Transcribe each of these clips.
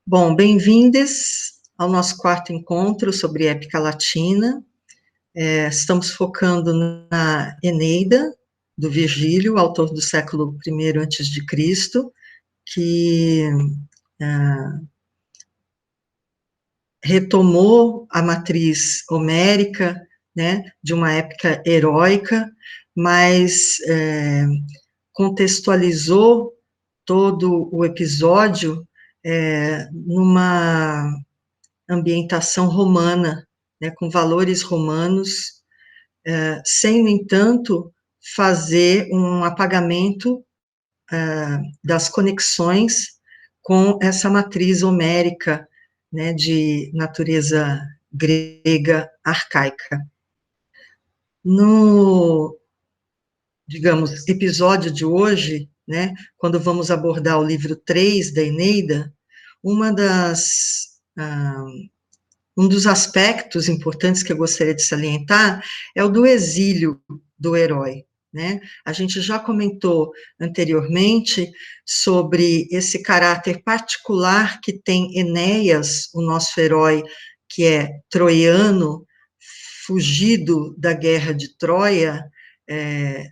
Bom, bem-vindas ao nosso quarto encontro sobre épica latina. Estamos focando na Eneida, do Virgílio, autor do século I a.C., que retomou a matriz homérica, né, de uma épica heróica, mas contextualizou todo o episódio numa ambientação romana, né, com valores romanos, sem, no entanto, fazer um apagamento das conexões com essa matriz homérica, né, de natureza grega arcaica. No, digamos, episódio de hoje, né, quando vamos abordar o livro 3 da Eneida, um dos aspectos importantes que eu gostaria de salientar é o do exílio do herói, né? A gente já comentou anteriormente sobre esse caráter particular que tem Enéas, o nosso herói, que é troiano, fugido da guerra de Troia,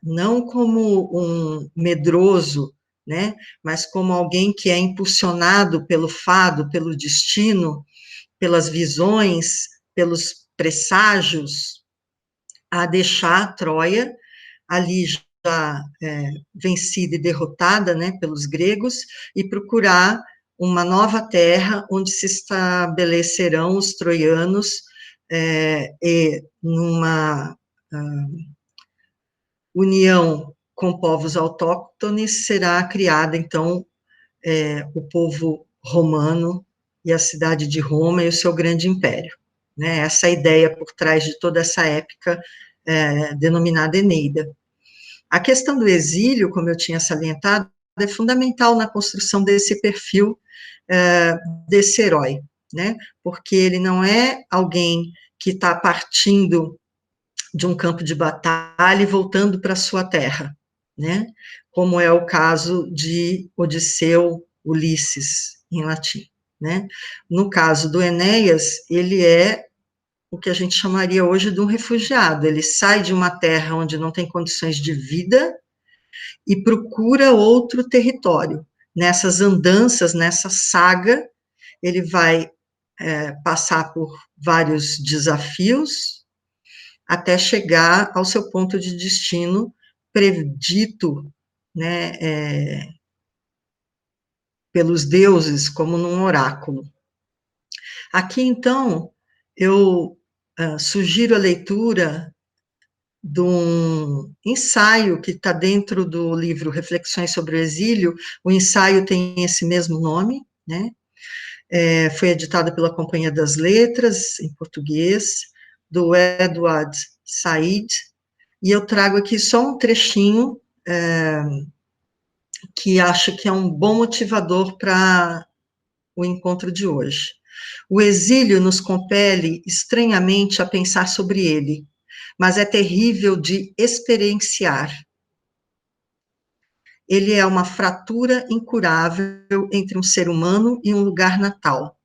não como um medroso, né? Mas como alguém que é impulsionado pelo fado, pelo destino, pelas visões, pelos presságios, a deixar Troia, ali já vencida e derrotada, né, pelos gregos, e procurar uma nova terra onde se estabelecerão os troianos, e numa união com povos autóctones, será criada, então, o povo romano e a cidade de Roma e o seu grande império, né? Essa é a ideia por trás de toda essa épica denominada Eneida. A questão do exílio, como eu tinha salientado, é fundamental na construção desse perfil desse herói, né? Porque ele não é alguém que está partindo de um campo de batalha e voltando para sua terra, né? Como é o caso de Odisseu, Ulisses, em latim, né? No caso do Enéas, ele é o que a gente chamaria hoje de um refugiado. Ele sai de uma terra onde não tem condições de vida e procura outro território. Nessas andanças, nessa saga, ele vai passar por vários desafios até chegar ao seu ponto de destino predito, né, pelos deuses, como num oráculo. Aqui, então, eu sugiro a leitura de um ensaio que está dentro do livro Reflexões sobre o Exílio. O ensaio tem esse mesmo nome, né? Foi editado pela Companhia das Letras, em português, do Edward Said, e eu trago aqui só um trechinho que acho que é um bom motivador para o encontro de hoje. O exílio nos compele estranhamente a pensar sobre ele, mas é terrível de experienciar. Ele é uma fratura incurável entre um ser humano e um lugar natal,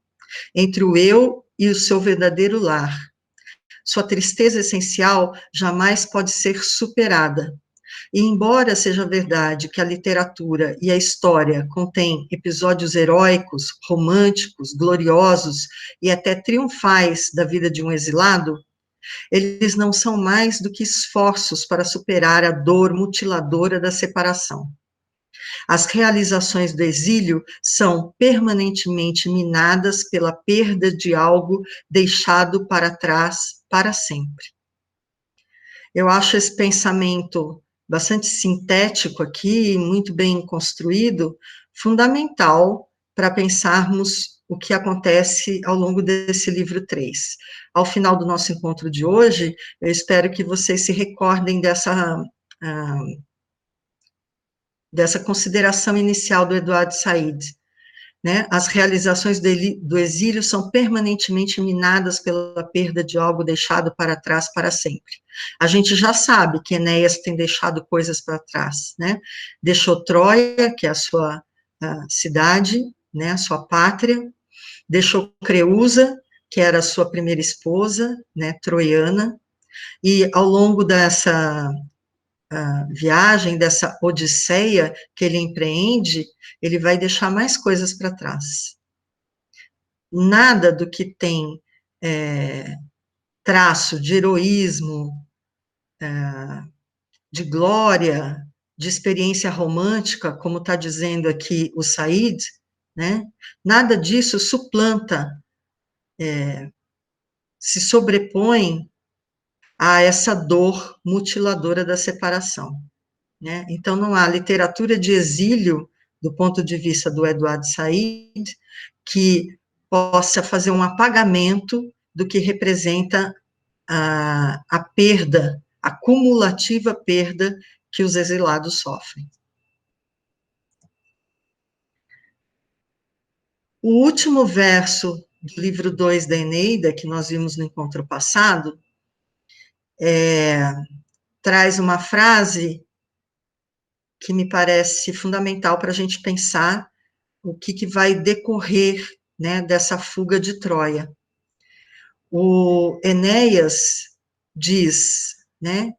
entre o eu e o seu verdadeiro lar. Sua tristeza essencial jamais pode ser superada. E embora seja verdade que a literatura e a história contêm episódios heróicos, românticos, gloriosos e até triunfais da vida de um exilado, eles não são mais do que esforços para superar a dor mutiladora da separação. As realizações do exílio são permanentemente minadas pela perda de algo deixado para trás para sempre. Eu acho esse pensamento bastante sintético aqui, muito bem construído, fundamental para pensarmos o que acontece ao longo desse livro 3. Ao final do nosso encontro de hoje, eu espero que vocês se recordem dessa consideração inicial do Eduardo Said, né? As realizações do exílio são permanentemente minadas pela perda de algo deixado para trás para sempre. A gente já sabe que Enéas tem deixado coisas para trás, né? Deixou Troia, que é a sua cidade, né, a sua pátria, deixou Creusa, que era a sua primeira esposa, né, troiana, e ao longo dessa viagem, dessa odisseia que ele empreende, ele vai deixar mais coisas para trás. Nada do que tem traço de heroísmo, de glória, de experiência romântica, como está dizendo aqui o Said, né? Nada disso suplanta, se sobrepõe a essa dor mutiladora da separação, né? Então, não há literatura de exílio, do ponto de vista do Eduardo Said, que possa fazer um apagamento do que representa a perda, a cumulativa perda que os exilados sofrem. O último verso do livro 2 da Eneida, que nós vimos no encontro passado, traz uma frase que me parece fundamental para a gente pensar o que vai decorrer, né, dessa fuga de Troia. O Enéas diz, né,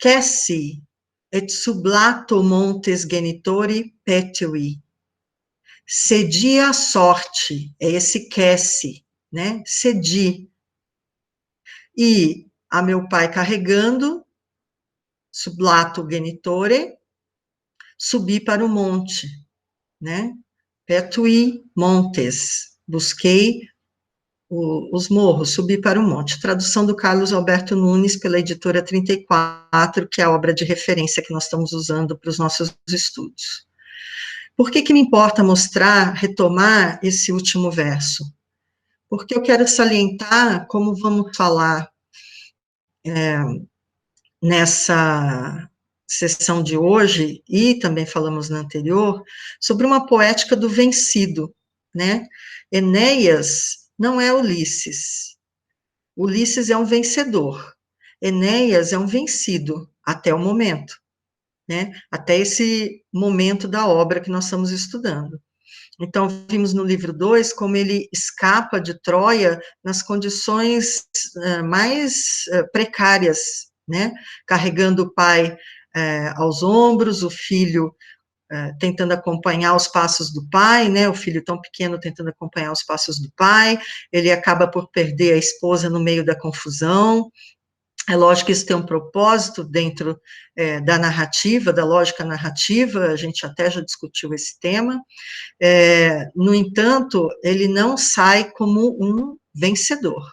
Cessi et sublato montes genitori petui. Cedi à sorte, é esse Cessi, né, cedi. E a meu pai carregando, sublato genitore, subi para o monte, né, petui montes, busquei os morros, subi para o monte. Tradução do Carlos Alberto Nunes, pela editora 34, que é a obra de referência que nós estamos usando para os nossos estudos. Por que me importa mostrar, retomar esse último verso? Porque eu quero salientar, como vamos falar nessa sessão de hoje, e também falamos na anterior, sobre uma poética do vencido, né? Enéas não é Ulisses. Ulisses é um vencedor. Enéas é um vencido, até o momento, né? Até esse momento da obra que nós estamos estudando. Então, vimos no livro 2 como ele escapa de Troia nas condições mais precárias, né? Carregando o pai aos ombros, o filho tentando acompanhar os passos do pai, né, o filho tão pequeno tentando acompanhar os passos do pai, ele acaba por perder a esposa no meio da confusão. É lógico que isso tem um propósito dentro da narrativa, da lógica narrativa, a gente até já discutiu esse tema. No entanto, ele não sai como um vencedor.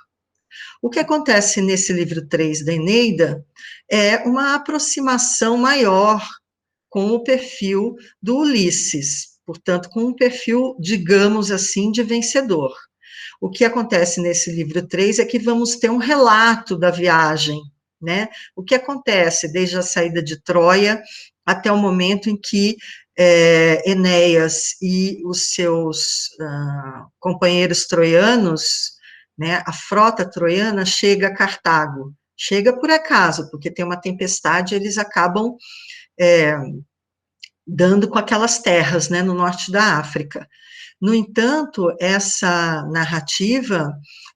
O que acontece nesse livro 3 da Eneida é uma aproximação maior com o perfil do Ulisses, portanto, com um perfil, digamos assim, de vencedor. O que acontece nesse livro 3 é que vamos ter um relato da viagem, né? O que acontece desde a saída de Troia até o momento em que Enéas e os seus companheiros troianos, né, a frota troiana chega a Cartago. Chega por acaso, porque tem uma tempestade, eles acabam dando com aquelas terras, né, no norte da África. No entanto, essa narrativa,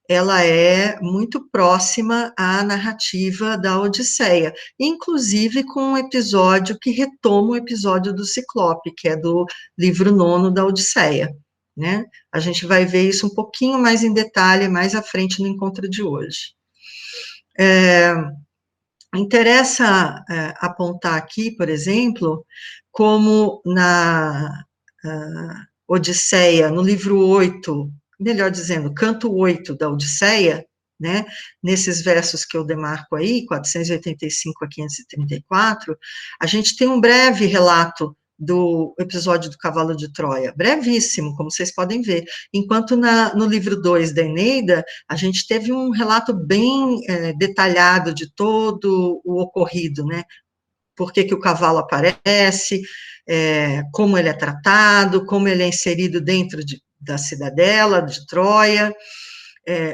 ela é muito próxima à narrativa da Odisseia, inclusive com um episódio que retoma o episódio do Ciclope, que é do livro 9 da Odisseia, né? A gente vai ver isso um pouquinho mais em detalhe mais à frente no encontro de hoje. Interessa apontar aqui, por exemplo, como na Odisseia, no livro 8, melhor dizendo, canto 8 da Odisseia, né, nesses versos que eu demarco aí, 485 a 534, a gente tem um breve relato do episódio do cavalo de Troia, brevíssimo, como vocês podem ver, enquanto no livro 2 da Eneida, a gente teve um relato bem detalhado de todo o ocorrido, né, por que o cavalo aparece, como ele é tratado, como ele é inserido dentro da cidadela, de Troia,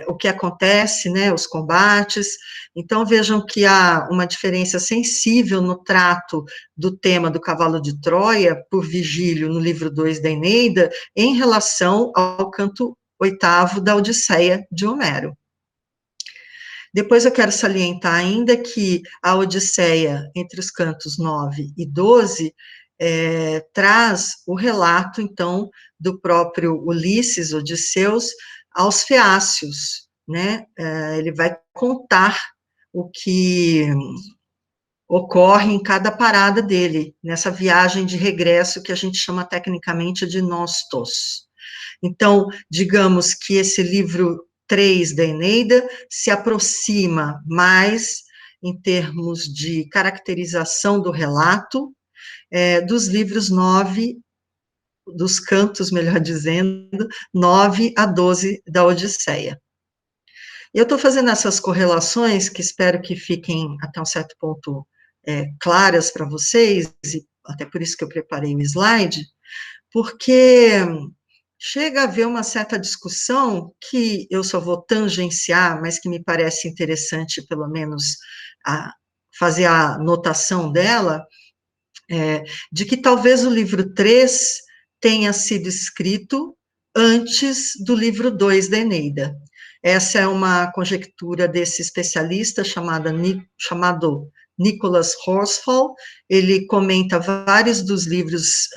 o que acontece, né, os combates. Então, vejam que há uma diferença sensível no trato do tema do cavalo de Troia, por Virgílio, no livro 2 da Eneida, em relação ao canto 8º da Odisseia de Homero. Depois eu quero salientar ainda que a Odisseia, entre os cantos 9 e 12, traz o relato, então, do próprio Ulisses, Odisseus, aos feácios, né? Ele vai contar o que ocorre em cada parada dele, nessa viagem de regresso que a gente chama tecnicamente de nostos. Então, digamos que esse livro 3 da Eneida se aproxima mais, em termos de caracterização do relato, dos livros 9, dos cantos, melhor dizendo, 9 a 12 da Odisseia. Eu estou fazendo essas correlações, que espero que fiquem até um certo ponto claras para vocês, e até por isso que eu preparei o slide, porque chega a haver uma certa discussão, que eu só vou tangenciar, mas que me parece interessante, pelo menos, fazer a notação dela, de que talvez o livro 3 tenha sido escrito antes do livro 2 da Eneida. Essa é uma conjectura desse especialista chamado Nicholas Horsfall. Ele comenta vários dos livros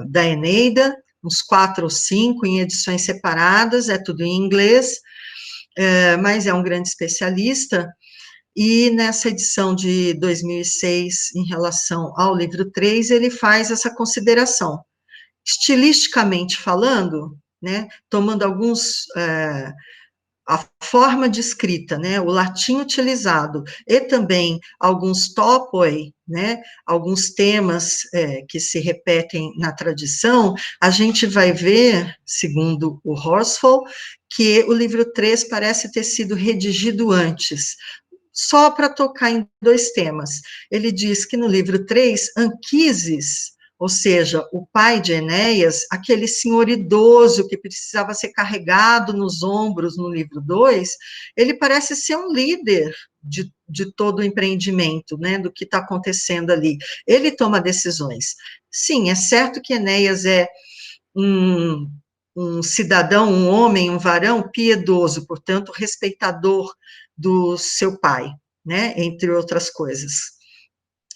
da Eneida, uns 4 ou 5, em edições separadas, é tudo em inglês, mas é um grande especialista, e nessa edição de 2006, em relação ao livro 3, ele faz essa consideração. Estilisticamente falando, né, tomando a forma de escrita, né, o latim utilizado, e também alguns topoi, né, alguns temas que se repetem na tradição, a gente vai ver, segundo o Horsfall, que o livro 3 parece ter sido redigido antes, só para tocar em 2 temas. Ele diz que no livro 3, Anquises, ou seja, o pai de Enéas, aquele senhor idoso que precisava ser carregado nos ombros no livro 2, ele parece ser um líder de todo o empreendimento, né, do que está acontecendo ali. Ele toma decisões. Sim, é certo que Enéas é um cidadão, um homem, um varão piedoso, portanto, respeitador do seu pai, né, entre outras coisas.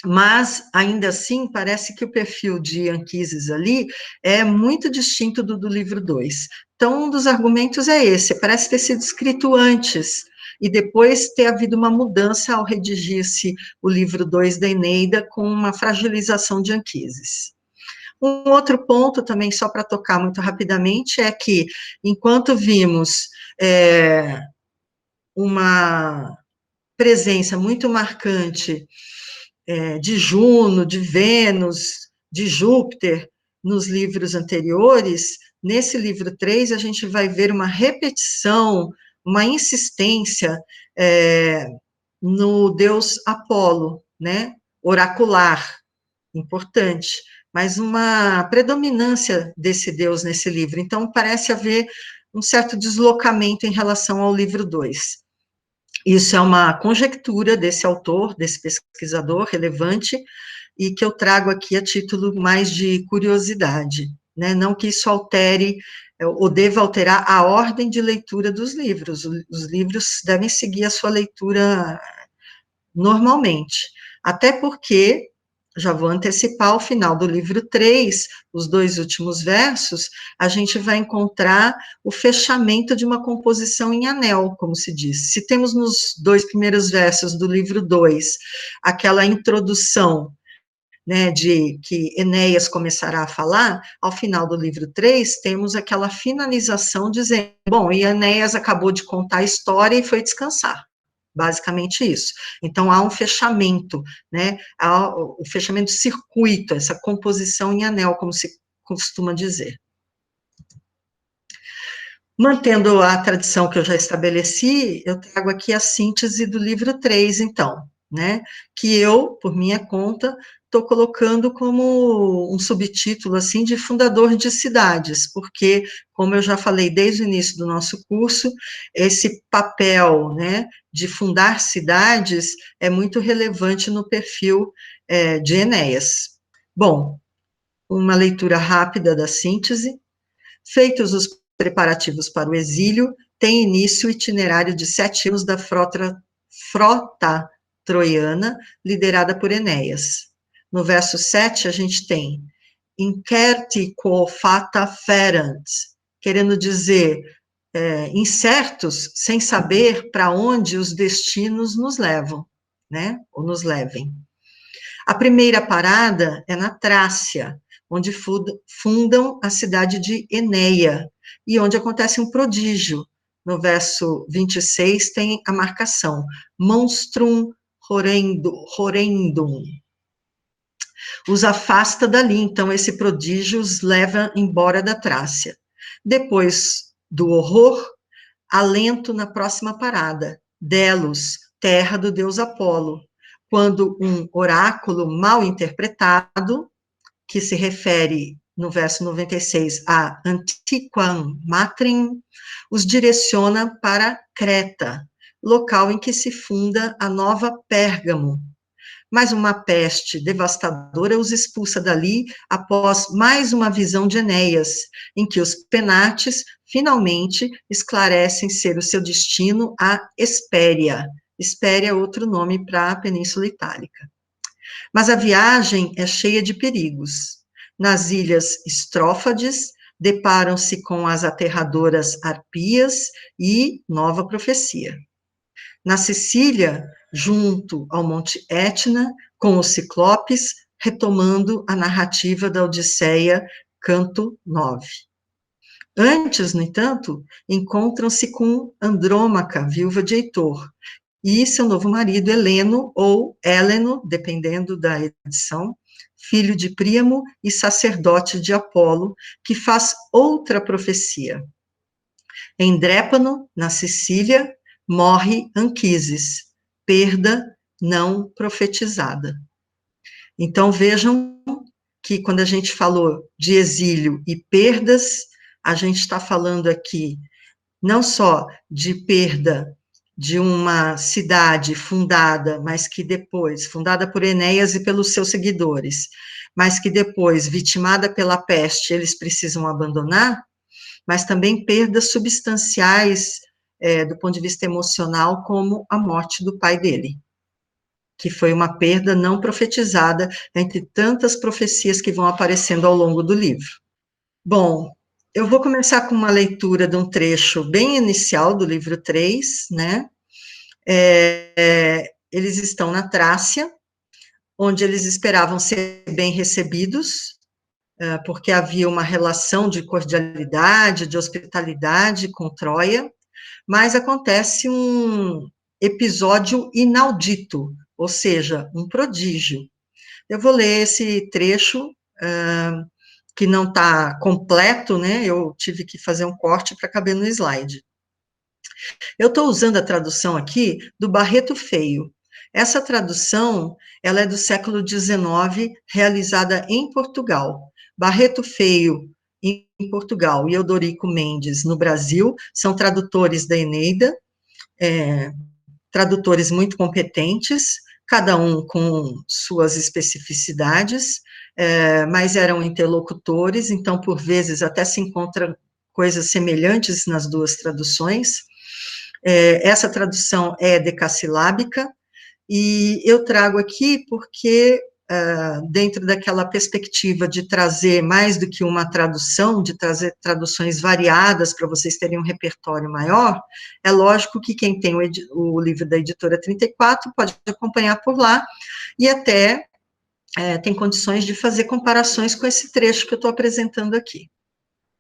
Mas, ainda assim, parece que o perfil de Anquises ali é muito distinto do livro 2. Então, um dos argumentos é esse, parece ter sido escrito antes, e depois ter havido uma mudança ao redigir-se o livro 2 da Eneida, com uma fragilização de Anquises. Um outro ponto também, só para tocar muito rapidamente, é que, enquanto vimos uma presença muito marcante de Juno, de Vênus, de Júpiter, nos livros anteriores, nesse livro 3, a gente vai ver uma repetição, uma insistência no deus Apolo, né, oracular, importante, mas uma predominância desse deus nesse livro. Então, parece haver um certo deslocamento em relação ao livro 2. Isso é uma conjectura desse autor, desse pesquisador relevante, e que eu trago aqui a título mais de curiosidade, né? Não que isso altere, ou deva alterar a ordem de leitura dos livros. Os livros devem seguir a sua leitura normalmente, até porque, já vou antecipar, o final do livro 3, os 2 últimos versos, a gente vai encontrar o fechamento de uma composição em anel, como se diz. Se temos nos 2 primeiros versos do livro 2, aquela introdução, né, de que Enéas começará a falar, ao final do livro 3, temos aquela finalização dizendo, bom, e Enéas acabou de contar a história e foi descansar. Basicamente isso. Então, há um fechamento, né, há o fechamento do circuito, essa composição em anel, como se costuma dizer. Mantendo a tradição que eu já estabeleci, eu trago aqui a síntese do livro 3, então, né, que eu, por minha conta, estou colocando como um subtítulo, assim, de fundador de cidades, porque, como eu já falei desde o início do nosso curso, esse papel, né, de fundar cidades é muito relevante no perfil de Enéas. Bom, uma leitura rápida da síntese. Feitos os preparativos para o exílio, tem início o itinerário de 7 anos da frota troiana, liderada por Enéas. No verso 7, a gente tem incerti quo fata ferant, querendo dizer incertos, sem saber para onde os destinos nos levam, né, ou nos levem. A primeira parada é na Trácia, onde fundam a cidade de Eneia, e onde acontece um prodígio. No verso 26 tem a marcação, monstrum horrendum. Os afasta dali, então esse prodígio os leva embora da Trácia. Depois do horror, alento na próxima parada, Delos, terra do deus Apolo, quando um oráculo mal interpretado, que se refere no verso 96 a Antiquam Matrim, os direciona para Creta, local em que se funda a nova Pérgamo. Mas uma peste devastadora os expulsa dali após mais uma visão de Enéas, em que os penates finalmente esclarecem ser o seu destino a Hespéria. Hespéria é outro nome para a Península Itálica. Mas a viagem é cheia de perigos. Nas ilhas Estrófades, deparam-se com as aterradoras arpias e nova profecia. Na Sicília, junto ao Monte Etna, com os ciclopes, retomando a narrativa da Odisseia, canto 9. Antes, no entanto, encontram-se com Andrômaca, viúva de Heitor, e seu novo marido, Heleno, ou Héleno, dependendo da edição, filho de Príamo e sacerdote de Apolo, que faz outra profecia. Em Drépano, na Sicília, morre Anquises, perda não profetizada. Então, vejam que quando a gente falou de exílio e perdas, a gente está falando aqui não só de perda de uma cidade fundada, mas que depois, fundada por Enéas e pelos seus seguidores, mas que depois, vitimada pela peste, eles precisam abandonar, mas também perdas substanciais do ponto de vista emocional, como a morte do pai dele, que foi uma perda não profetizada entre tantas profecias que vão aparecendo ao longo do livro. Bom, eu vou começar com uma leitura de um trecho bem inicial do livro 3, né? Eles estão na Trácia, onde eles esperavam ser bem recebidos, porque havia uma relação de cordialidade, de hospitalidade com Troia, mas acontece um episódio inaudito, ou seja, um prodígio. Eu vou ler esse trecho, que não está completo, né? Eu tive que fazer um corte para caber no slide. Eu estou usando a tradução aqui do Barreto Feio. Essa tradução, ela é do século XIX, realizada em Portugal. Barreto Feio, em Portugal, e Eudorico Mendes, no Brasil, são tradutores da Eneida, tradutores muito competentes, cada um com suas especificidades, mas eram interlocutores, então, por vezes, até se encontram coisas semelhantes nas duas traduções. Essa tradução é decassilábica, e eu trago aqui porque, dentro daquela perspectiva de trazer mais do que uma tradução, de trazer traduções variadas para vocês terem um repertório maior, é lógico que quem tem o livro da editora 34 pode acompanhar por lá, e até tem condições de fazer comparações com esse trecho que eu estou apresentando aqui.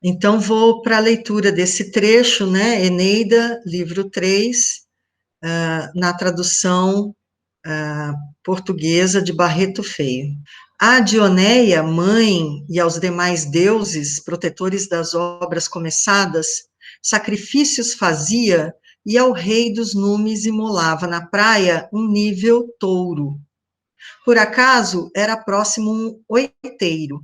Então, vou para a leitura desse trecho, né, Eneida, livro 3, na tradução portuguesa de Barreto Feio. A Dioneia, mãe, e aos demais deuses, protetores das obras começadas, sacrifícios fazia, e ao rei dos numes imolava na praia um nível touro. Por acaso, era próximo um oiteiro.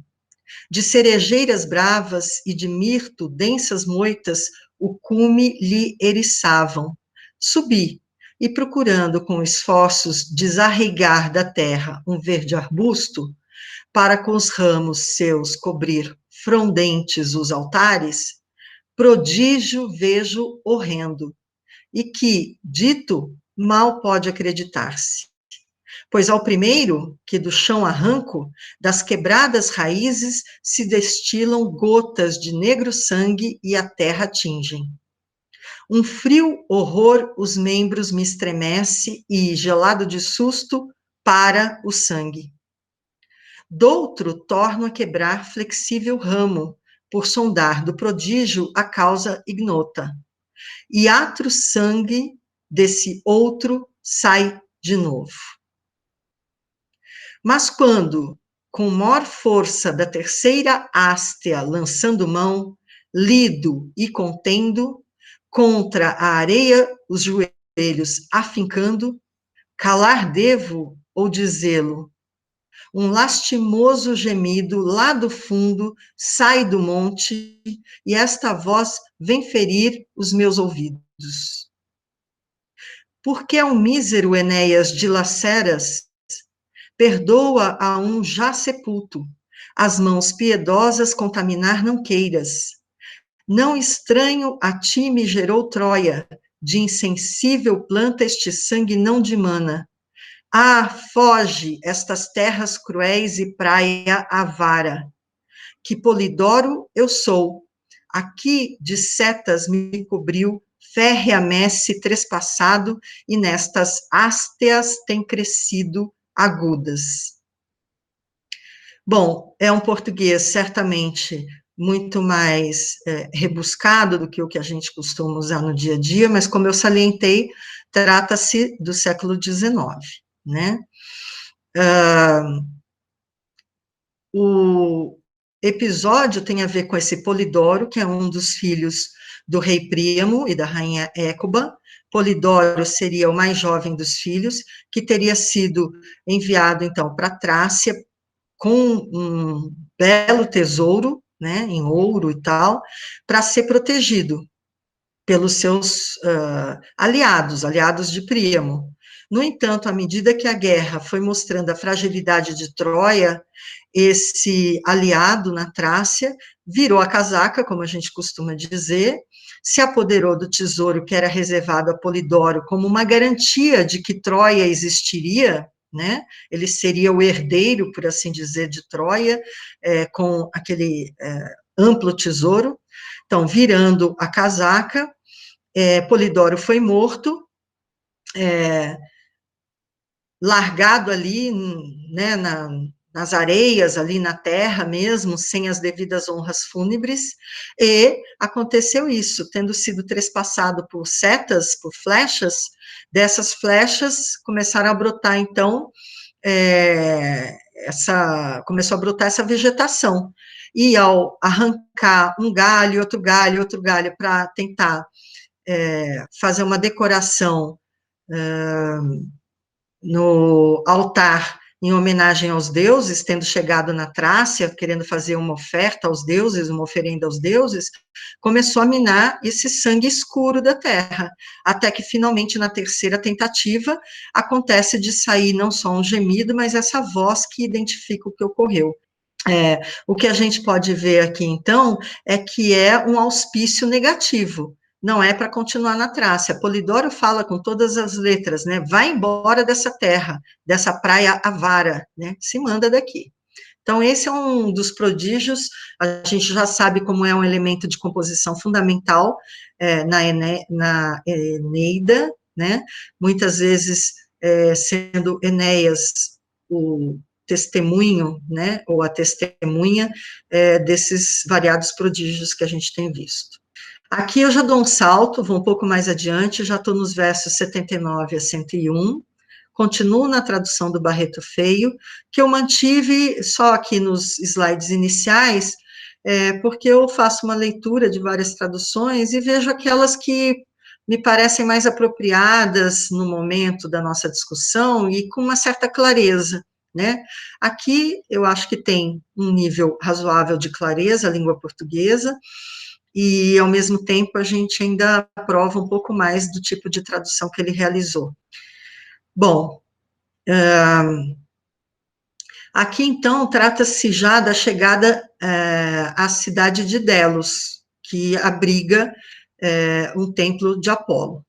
De cerejeiras bravas e de mirto densas moitas, o cume lhe eriçavam. Subi, e procurando com esforços desarraigar da terra um verde arbusto, para com os ramos seus cobrir frondentes os altares, prodígio vejo horrendo, e que, dito, mal pode acreditar-se. Pois ao primeiro, que do chão arranco, das quebradas raízes se destilam gotas de negro sangue e a terra atingem. Um frio horror os membros me estremece e, gelado de susto, para o sangue. Doutro torno a quebrar flexível ramo, por sondar do prodígio a causa ignota. E atro sangue desse outro sai de novo. Mas quando, com maior força da terceira hástea lançando mão, lido e contendo, contra a areia os joelhos afincando, calar devo ou dizê-lo? Um lastimoso gemido lá do fundo sai do monte e esta voz vem ferir os meus ouvidos. Por que ao mísero Enéas dilaceras? Perdoa a um já sepulto, as mãos piedosas contaminar não queiras. Não estranho a ti me gerou Troia, de insensível planta este sangue não dimana. Ah, foge estas terras cruéis e praia avara, que Polidoro eu sou, aqui de setas me cobriu férrea messe trespassado, e nestas hásteas tem crescido agudas. Bom, é um português certamente muito mais rebuscado do que o que a gente costuma usar no dia a dia, mas como eu salientei, trata-se do século XIX, né? O episódio tem a ver com esse Polidoro, que é um dos filhos do rei Príamo e da rainha Écuba. Polidoro seria o mais jovem dos filhos, que teria sido enviado, então, para a Trácia com um belo tesouro, né, em ouro e tal, para ser protegido pelos seus aliados de Príamo. No entanto, à medida que a guerra foi mostrando a fragilidade de Troia, esse aliado na Trácia virou a casaca, como a gente costuma dizer, se apoderou do tesouro que era reservado a Polidoro como uma garantia de que Troia existiria, né? Ele seria o herdeiro, por assim dizer, de Troia, com aquele amplo tesouro. Então, virando a casaca, Polidoro foi morto, largado ali, né, nas areias, ali na terra mesmo, sem as devidas honras fúnebres, e aconteceu isso, tendo sido trespassado por setas, por flechas, dessas flechas começaram a brotar, então, começou a brotar essa vegetação, e ao arrancar um galho, outro galho, para tentar fazer uma decoração no altar em homenagem aos deuses, tendo chegado na Trácia, querendo fazer uma oferta aos deuses, uma oferenda aos deuses, começou a minar esse sangue escuro da terra, até que finalmente na terceira tentativa acontece de sair não só um gemido, mas essa voz que identifica o que ocorreu. O que a gente pode ver aqui, então, é que é um auspício negativo, não é para continuar na Trácia. Polidoro fala com todas as letras, né? Vai embora dessa terra, dessa praia avara, né? Se manda daqui. Então, esse é um dos prodígios, a gente já sabe como é um elemento de composição fundamental na Eneida, né? Muitas vezes sendo Enéas o testemunho, né, ou a testemunha desses variados prodígios que a gente tem visto. Aqui eu já dou um salto, vou um pouco mais adiante, já estou nos versos 79 a 101, continuo na tradução do Barreto Feio, que eu mantive só aqui nos slides iniciais, porque eu faço uma leitura de várias traduções e vejo aquelas que me parecem mais apropriadas no momento da nossa discussão e com uma certa clareza, né? Aqui eu acho que tem um nível razoável de clareza a língua portuguesa, e ao mesmo tempo a gente ainda aprova um pouco mais do tipo de tradução que ele realizou. Bom, aqui então trata-se já da chegada à cidade de Delos, que abriga um templo de Apolo.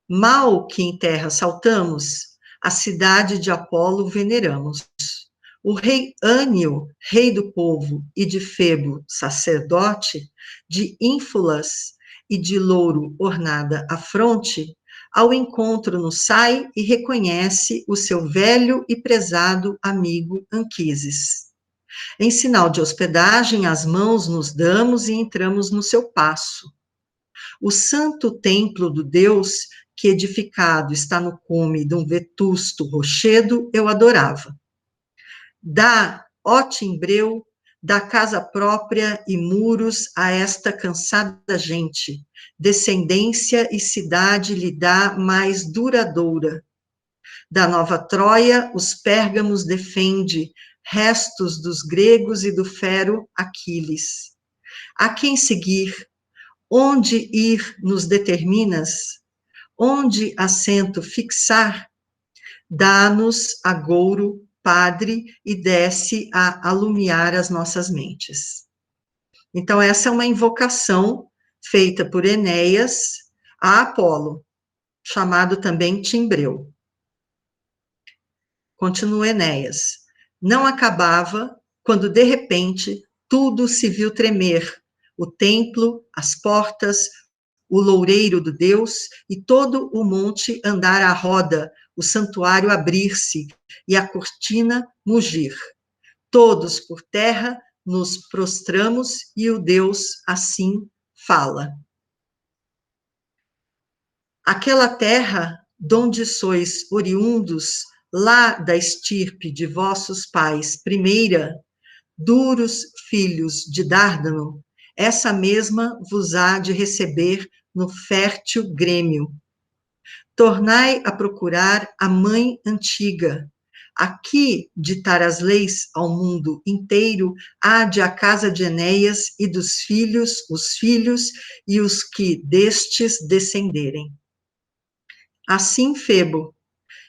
Mal que em terra saltamos, a cidade de Apolo veneramos. O rei Ânio, rei do povo, e de Febo, sacerdote, de ínfulas e de louro ornada a fronte, ao encontro nos sai e reconhece o seu velho e prezado amigo Anquises. Em sinal de hospedagem, as mãos nos damos e entramos no seu paço. O santo templo do Deus, que edificado está no cume de um vetusto rochedo, eu adorava. Dá, ó timbreu, da casa própria e muros a esta cansada gente, descendência e cidade lhe dá mais duradoura. Da nova Troia, os pérgamos defende, restos dos gregos e do fero Aquiles. A quem seguir? Onde ir nos determinas? Onde assento fixar? Dá-nos agouro, Padre, e desce a alumiar as nossas mentes. Então, essa é uma invocação feita por Enéas a Apolo, chamado também Timbreu. Continua Enéas. Não acabava quando, de repente, tudo se viu tremer, o templo, as portas, o loureiro do Deus e todo o monte andar à roda, o santuário abrir-se e a cortina mugir. Todos por terra nos prostramos e o Deus assim fala. Aquela terra, donde sois oriundos, lá da estirpe de vossos pais, primeira, duros filhos de Dárdano, essa mesma vos há de receber no fértil grêmio. Tornai a procurar a mãe antiga. Aqui ditar as leis ao mundo inteiro, há de a casa de Enéas e dos filhos, os filhos e os que destes descenderem. Assim Febo,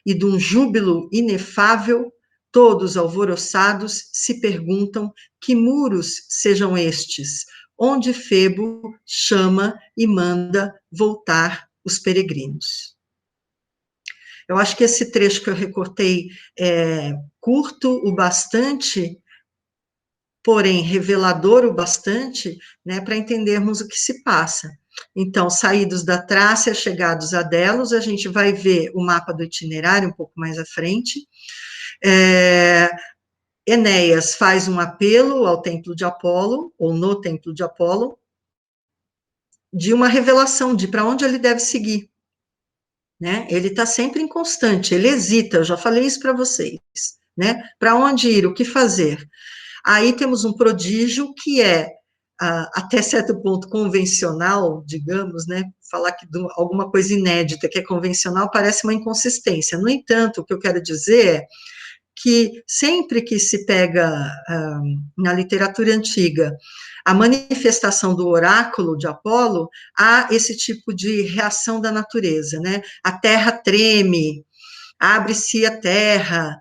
e de um júbilo inefável, todos alvoroçados se perguntam que muros sejam estes, onde Febo chama e manda voltar os peregrinos. Eu acho que esse trecho que eu recortei é curto o bastante, porém revelador o bastante, né, para entendermos o que se passa. Então, saídos da Trácia, chegados a Delos, a gente vai ver o mapa do itinerário um pouco mais à frente. Enéas faz um apelo ao templo de Apolo, ou no templo de Apolo, de uma revelação de para onde ele deve seguir. Né? Ele está sempre inconstante, ele hesita, eu já falei isso para vocês. Né? Para onde ir, o que fazer? Aí temos um prodígio que é, até certo ponto, convencional, digamos, né? Falar que alguma coisa inédita que é convencional parece uma inconsistência. No entanto, o que eu quero dizer é que sempre que se pega na literatura antiga a manifestação do oráculo de Apolo, há esse tipo de reação da natureza, né? A terra treme, abre-se a terra,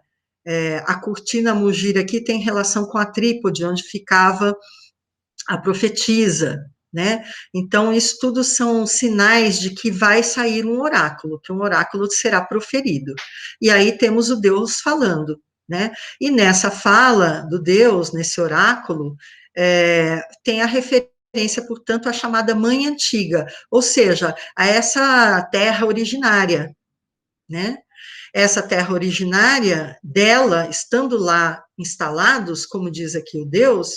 a cortina mugir aqui tem relação com a trípode, onde ficava a profetisa, né? Então, isso tudo são sinais de que vai sair um oráculo, que um oráculo será proferido. E aí temos o Deus falando, né? E nessa fala do Deus, nesse oráculo, tem a referência, portanto, à chamada Mãe Antiga, ou seja, a essa terra originária, né? Essa terra originária, dela, estando lá instalados, como diz aqui o Deus,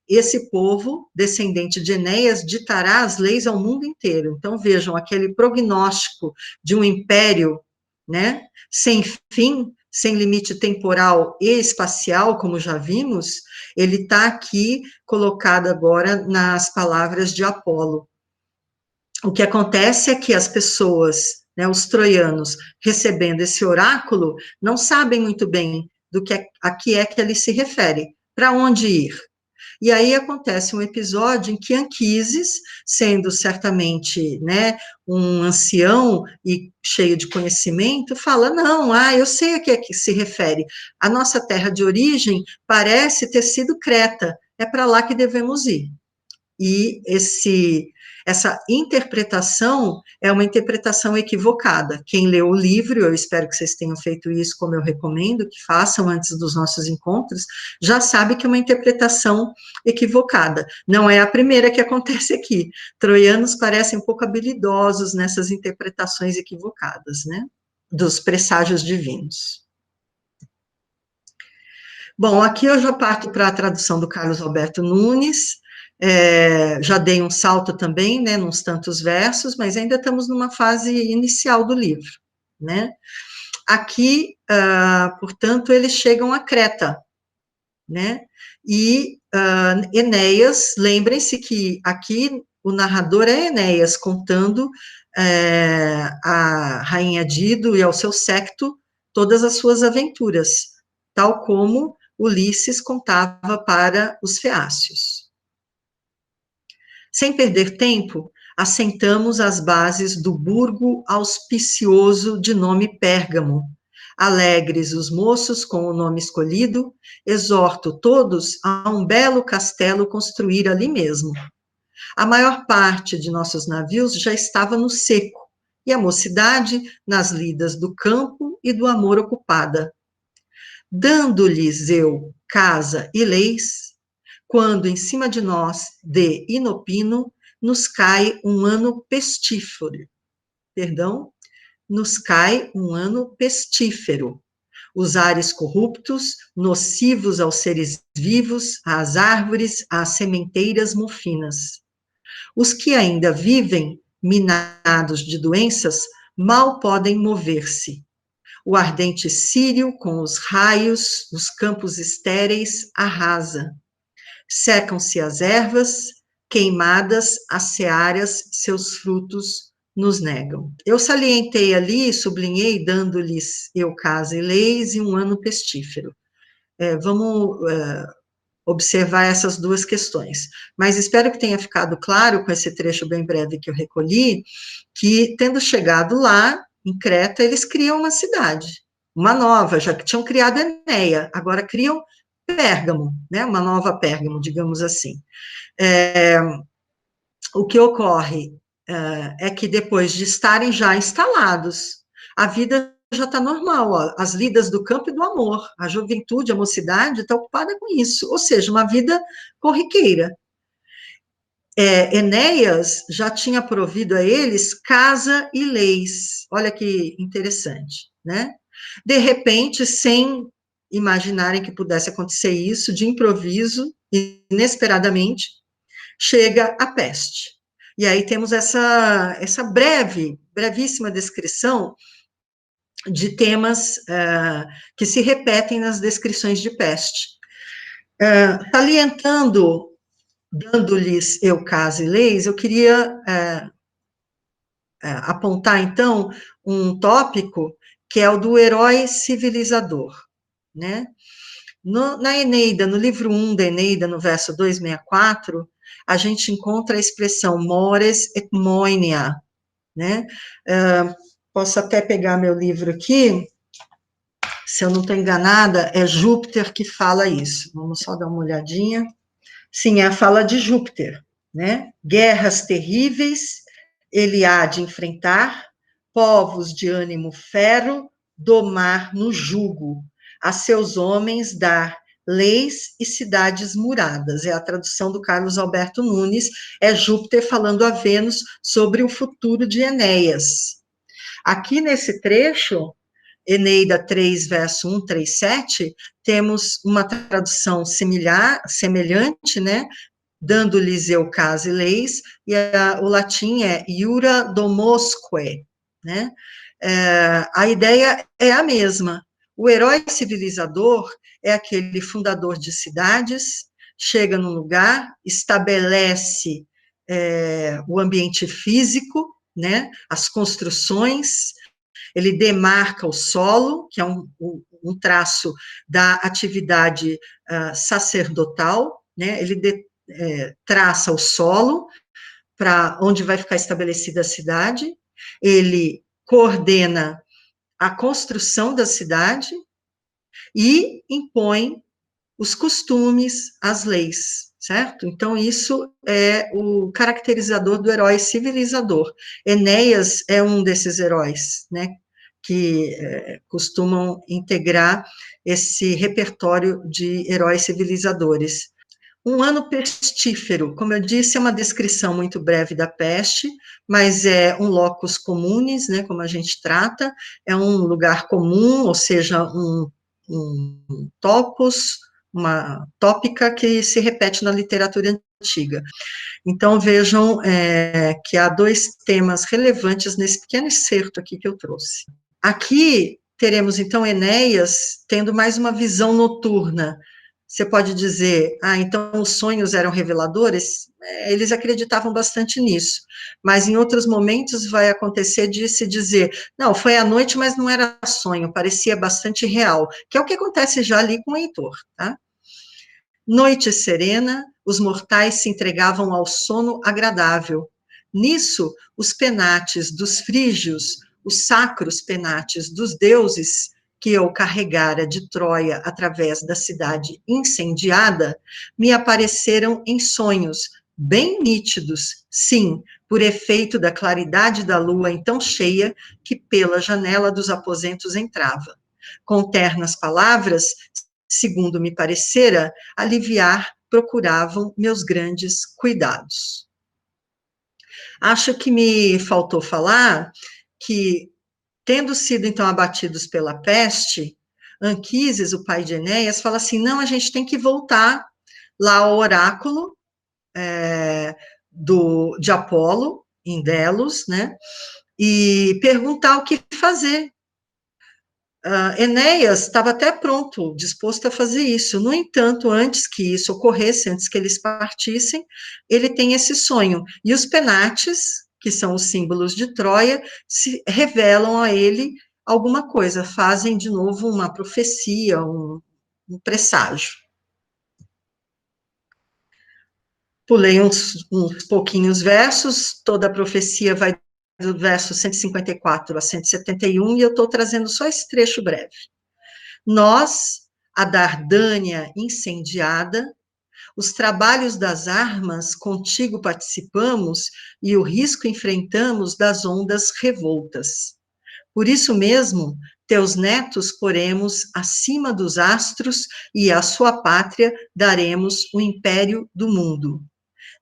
esse povo, descendente de Enéas, ditará as leis ao mundo inteiro. Então, vejam, aquele prognóstico de um império, né, sem fim, sem limite temporal e espacial, como já vimos, ele está aqui colocado agora nas palavras de Apolo. O que acontece é que as pessoas, né, os troianos, recebendo esse oráculo, não sabem muito bem a que é que ele se refere, para onde ir. E aí acontece um episódio em que Anquises, sendo certamente, né, um ancião e cheio de conhecimento, fala, não, eu sei a que é que se refere. A nossa terra de origem parece ter sido Creta, é para lá que devemos ir. E essa interpretação é uma interpretação equivocada. Quem leu o livro, eu espero que vocês tenham feito isso, como eu recomendo, que façam antes dos nossos encontros, já sabe que é uma interpretação equivocada. Não é a primeira que acontece aqui. Troianos parecem um pouco habilidosos nessas interpretações equivocadas, né? Dos presságios divinos. Bom, aqui eu já parto para a tradução do Carlos Alberto Nunes. Já dei um salto também, né, nos tantos versos, mas ainda estamos numa fase inicial do livro, né? Aqui, portanto, eles chegam a Creta, né? E Enéas, lembrem-se que aqui o narrador é Enéas, contando a rainha Dido e ao seu séquito todas as suas aventuras, tal como Ulisses contava para os feácios. Sem perder tempo, assentamos as bases do burgo auspicioso de nome Pérgamo. Alegres os moços com o nome escolhido, exorto todos a um belo castelo construir ali mesmo. A maior parte de nossos navios já estava no seco, e a mocidade nas lidas do campo e do amor ocupada. Dando-lhes eu casa e leis, quando em cima de nós, de inopino, nos cai um ano pestífero, nos cai um ano pestífero. Os ares corruptos, nocivos aos seres vivos, às árvores, às sementeiras mofinas. Os que ainda vivem, minados de doenças, mal podem mover-se. O ardente círio, com os raios, os campos estéreis, arrasa. Secam-se as ervas, queimadas as searas, seus frutos nos negam. Eu salientei ali, sublinhei, dando-lhes eu casa e leis e um ano pestífero. Vamos observar essas duas questões. Mas espero que tenha ficado claro, com esse trecho bem breve que eu recolhi, que, tendo chegado lá, em Creta, eles criam uma cidade, uma nova, já que tinham criado Eneia, agora criam Pérgamo, né, uma nova Pérgamo, digamos assim. O que ocorre é que depois de estarem já instalados, a vida já está normal, ó, as lidas do campo e do amor, a juventude, a mocidade está ocupada com isso, ou seja, uma vida corriqueira. Enéas já tinha provido a eles casa e leis, olha que interessante, né? De repente, sem imaginarem que pudesse acontecer isso, de improviso, inesperadamente, chega a peste. E aí temos essa brevíssima descrição de temas que se repetem nas descrições de peste. Salientando, dando-lhes eu casa e leis, eu queria apontar, então, um tópico que é o do herói civilizador, né? Na Eneida, no livro 1 da Eneida, no verso 264, a gente encontra a expressão mores et moenia, né? Posso até pegar meu livro aqui, se eu não estou enganada, é Júpiter que fala isso. Vamos só dar uma olhadinha. Sim, é a fala de Júpiter, né? Guerras terríveis ele há de enfrentar, povos de ânimo fero, domar no jugo, a seus homens dar leis e cidades muradas. É a tradução do Carlos Alberto Nunes, é Júpiter falando a Vênus sobre o futuro de Enéas. Aqui nesse trecho, Eneida 3, verso 1, 3, 7, temos uma tradução semelhante, né? Dando-lhes eu casa e leis, e o latim é iura domosque, né? A ideia é a mesma. O herói civilizador é aquele fundador de cidades, chega num lugar, estabelece o ambiente físico, né, as construções, ele demarca o solo, que é um traço da atividade sacerdotal, né, ele traça o solo para onde vai ficar estabelecida a cidade, ele coordena a construção da cidade e impõe os costumes, as leis, certo? Então, isso é o caracterizador do herói civilizador. Enéas é um desses heróis, né, que costumam integrar esse repertório de heróis civilizadores. Um ano pestífero, como eu disse, é uma descrição muito breve da peste, mas é um locus comunis, né, como a gente trata, é um lugar comum, ou seja, um topos, uma tópica que se repete na literatura antiga. Então, vejam que há dois temas relevantes nesse pequeno excerto aqui que eu trouxe. Aqui teremos, então, Enéas tendo mais uma visão noturna. Você pode dizer, então os sonhos eram reveladores? Eles acreditavam bastante nisso, mas em outros momentos vai acontecer de se dizer, não, foi à noite, mas não era sonho, parecia bastante real, que é o que acontece já ali com o Heitor, tá? Noite serena, os mortais se entregavam ao sono agradável. Nisso, os penates dos frígios, os sacros penates dos deuses, que eu carregara de Troia através da cidade incendiada, me apareceram em sonhos, bem nítidos, sim, por efeito da claridade da lua então cheia que pela janela dos aposentos entrava. Com ternas palavras, segundo me parecera, aliviar procuravam meus grandes cuidados. Acho que me faltou falar que, tendo sido então abatidos pela peste, Anquises, o pai de Enéas, fala assim, não, a gente tem que voltar lá ao oráculo de Apolo, em Delos, né, e perguntar o que fazer. Enéas estava até pronto, disposto a fazer isso. No entanto, antes que isso ocorresse, antes que eles partissem, ele tem esse sonho. E os penates, que são os símbolos de Troia, se revelam a ele alguma coisa, fazem de novo uma profecia, um presságio. Pulei uns pouquinhos versos, toda a profecia vai do verso 154 a 171, e eu estou trazendo só esse trecho breve. Nós, a Dardânia incendiada, os trabalhos das armas contigo participamos e o risco enfrentamos das ondas revoltas. Por isso mesmo, teus netos poremos acima dos astros e à sua pátria daremos o império do mundo.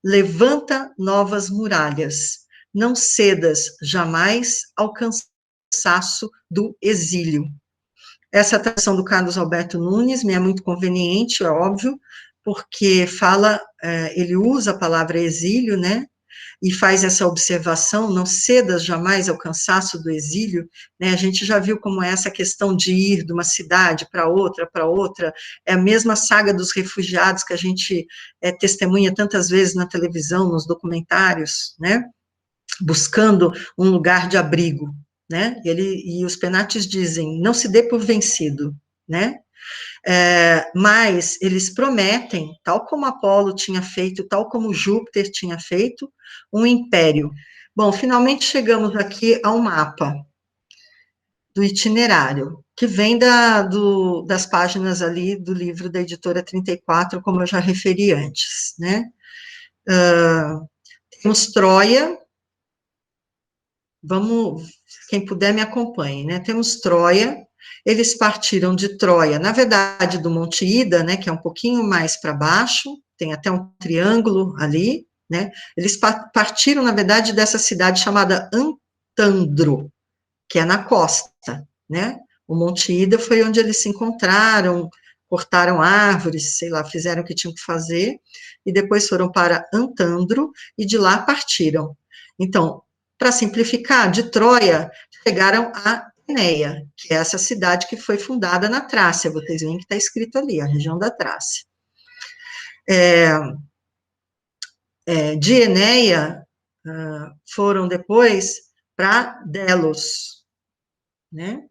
Levanta novas muralhas, não cedas jamais ao cansaço do exílio. Essa tradução do Carlos Alberto Nunes me é muito conveniente, é óbvio, porque ele usa a palavra exílio, né, e faz essa observação, não cedas jamais ao cansaço do exílio, né, a gente já viu como é essa questão de ir de uma cidade para outra, é a mesma saga dos refugiados que a gente testemunha tantas vezes na televisão, nos documentários, né, buscando um lugar de abrigo, né, e os penates dizem, não se dê por vencido, né, mas eles prometem, tal como Apolo tinha feito, tal como Júpiter tinha feito, um império. Bom, finalmente chegamos aqui ao mapa do itinerário, que vem das páginas ali do livro da editora 34, como eu já referi antes, né, temos Troia, quem puder me acompanhe, né, temos Troia, eles partiram de Troia, na verdade, do Monte Ida, né, que é um pouquinho mais para baixo, tem até um triângulo ali, né, eles partiram, na verdade, dessa cidade chamada Antandro, que é na costa, né, o Monte Ida foi onde eles se encontraram, cortaram árvores, sei lá, fizeram o que tinham que fazer, e depois foram para Antandro, e de lá partiram. Então, para simplificar, de Troia, chegaram a Eneia, que é essa cidade que foi fundada na Trácia, vocês veem que está escrito ali, a região da Trácia. de Eneia foram depois para Delos, né?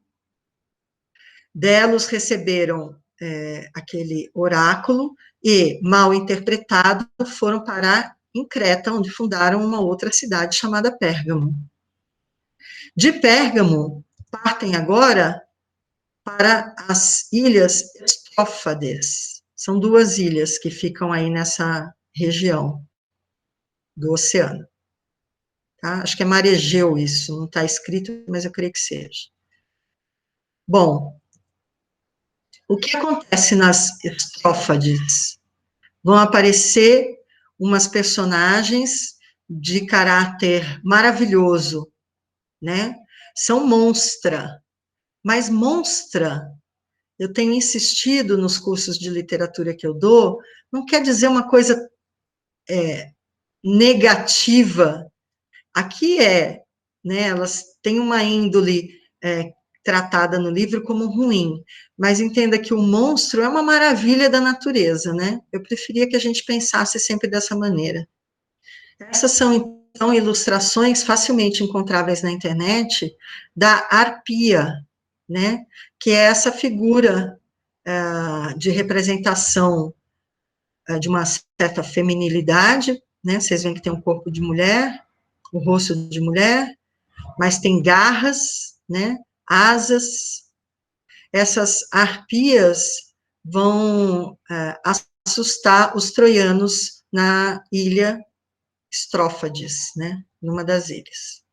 Delos receberam aquele oráculo e, mal interpretado, foram parar em Creta, onde fundaram uma outra cidade chamada Pérgamo. De Pérgamo, partem agora para as ilhas Estrófades. São 2 ilhas que ficam aí nessa região do oceano. Tá? Acho que é Mar Egeu isso, não está escrito, mas eu creio que seja. Bom, o que acontece nas Estrófades? Vão aparecer umas personagens de caráter maravilhoso, né? São monstra, mas monstra, eu tenho insistido nos cursos de literatura que eu dou, não quer dizer uma coisa negativa. Aqui né, elas têm uma índole tratada no livro como ruim, mas entenda que o monstro é uma maravilha da natureza, né? Eu preferia que a gente pensasse sempre dessa maneira. Essas são, então, ilustrações facilmente encontráveis na internet da arpia, né? Que é essa figura de representação de uma certa feminilidade, né? Vocês veem que tem um corpo de mulher, o rosto de mulher, mas tem garras, né? Asas. Essas arpias vão assustar os troianos na ilha Estrófades, né? Numa das ilhas.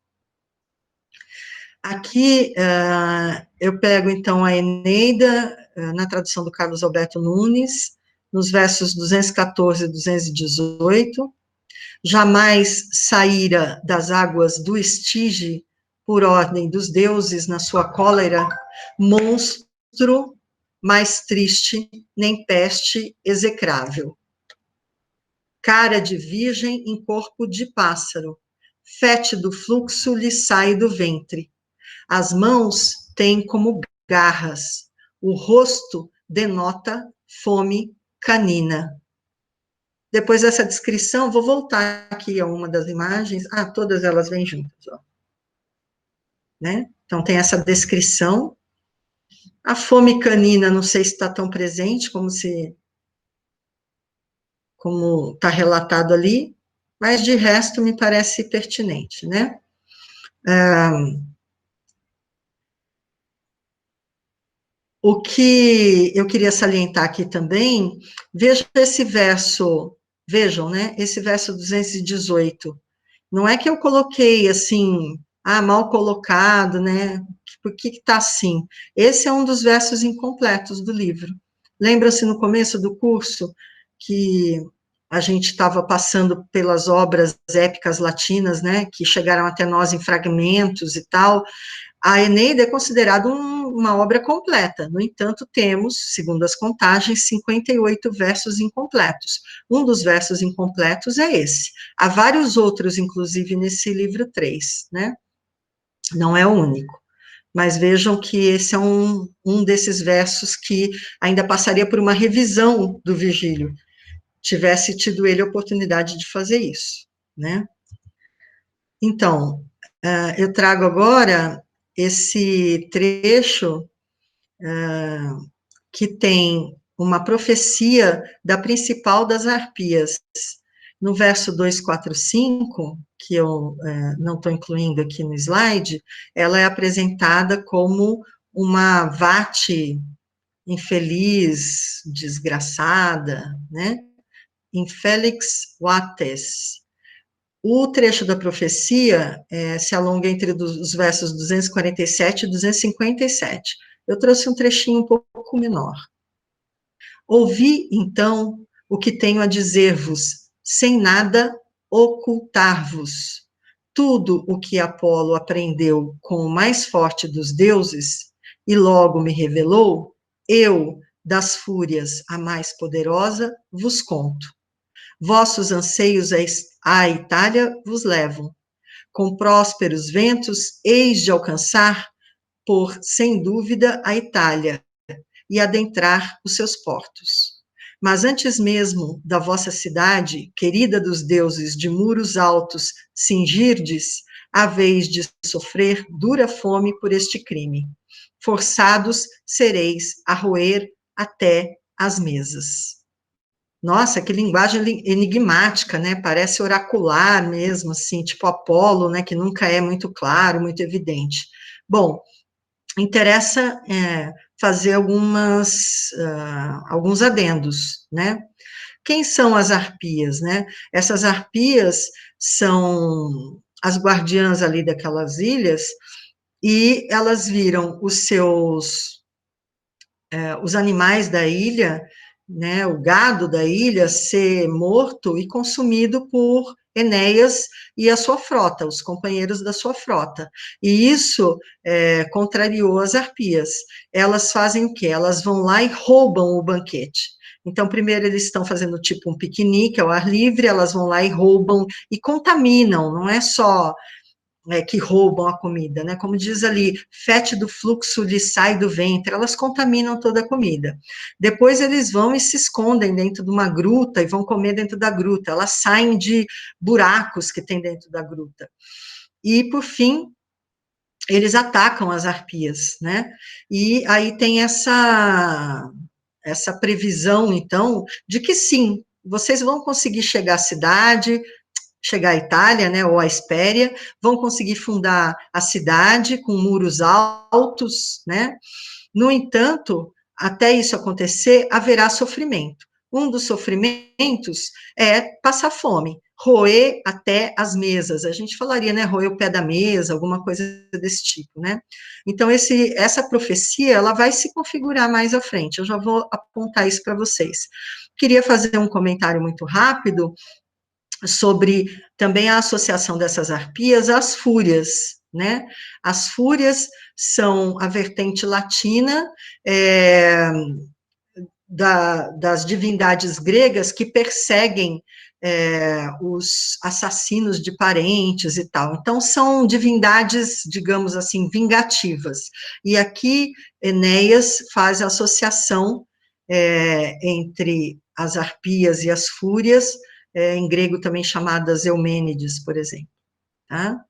Aqui, eu pego, então, a Eneida, na tradução do Carlos Alberto Nunes, nos versos 214 e 218, jamais saíra das águas do Estige, por ordem dos deuses na sua cólera, monstro mais triste, nem peste execrável. Cara de virgem em corpo de pássaro, fétido fluxo lhe sai do ventre. As mãos têm como garras, o rosto denota fome canina. Depois dessa descrição, vou voltar aqui a uma das imagens. Todas elas vêm juntas, ó. Né? Então, tem essa descrição. A fome canina, não sei se está tão presente como está relatado ali, mas de resto me parece pertinente, né? O que eu queria salientar aqui também, vejam esse verso, né? Esse verso 218. Não é que eu coloquei assim, mal colocado, né? Por que está assim? Esse é um dos versos incompletos do livro. Lembra-se no começo do curso que a gente estava passando pelas obras épicas latinas, né? Que chegaram até nós em fragmentos e tal. A Eneida é considerada uma obra completa, no entanto, temos, segundo as contagens, 58 versos incompletos. Um dos versos incompletos é esse. Há vários outros, inclusive, nesse livro 3, né? Não é o único. Mas vejam que esse é um desses versos que ainda passaria por uma revisão do Virgílio, tivesse tido ele a oportunidade de fazer isso, né? Então, eu trago agora esse trecho que tem uma profecia da principal das arpias. No verso 245, que eu não estou incluindo aqui no slide, ela é apresentada como uma vate infeliz, desgraçada, né? Infelix vates. O trecho da profecia se alonga entre os versos 247 e 257. Eu trouxe um trechinho um pouco menor. Ouvi, então, o que tenho a dizer-vos, sem nada ocultar-vos. Tudo o que Apolo aprendeu com o mais forte dos deuses, e logo me revelou, eu, das fúrias, a mais poderosa, vos conto. Vossos anseios à Itália vos levam. Com prósperos ventos, eis de alcançar, por sem dúvida, a Itália e adentrar os seus portos. Mas antes mesmo da vossa cidade, querida dos deuses, de muros altos, cingirdes, haveis de sofrer dura fome por este crime. Forçados sereis a roer até as mesas. Nossa, que linguagem enigmática, né? Parece oracular mesmo, assim, tipo Apolo, né? Que nunca é muito claro, muito evidente. Bom, interessa fazer alguns adendos, né? Quem são as arpias, né? Essas arpias são as guardiãs ali daquelas ilhas e elas viram os animais da ilha, né, o gado da ilha ser morto e consumido por Enéas e a sua frota, os companheiros da sua frota. E isso contrariou as arpias. Elas fazem o quê? Elas vão lá e roubam o banquete. Então, primeiro eles estão fazendo tipo um piquenique ao ar livre, elas vão lá e roubam e contaminam, não é só que roubam a comida, né? Como diz ali, fétido fluxo lhe sai do ventre, elas contaminam toda a comida. Depois eles vão e se escondem dentro de uma gruta e vão comer dentro da gruta, elas saem de buracos que tem dentro da gruta. E, por fim, eles atacam as arpias, né? E aí tem essa previsão, então, de que sim, vocês vão conseguir chegar à cidade, chegar à Itália, né, ou à Espéria, vão conseguir fundar a cidade com muros altos, né? No entanto, até isso acontecer, haverá sofrimento. Um dos sofrimentos é passar fome, roer até as mesas. A gente falaria, né, roer o pé da mesa, alguma coisa desse tipo, né? Então, essa profecia, ela vai se configurar mais à frente. Eu já vou apontar isso para vocês. Queria fazer um comentário muito rápido sobre também a associação dessas arpias às fúrias, né? As fúrias são a vertente latina das divindades gregas que perseguem os assassinos de parentes e tal. Então, são divindades, digamos assim, vingativas. E aqui, Enéas faz a associação entre as arpias e as fúrias, em grego também chamadas Eumênides, por exemplo. Tá?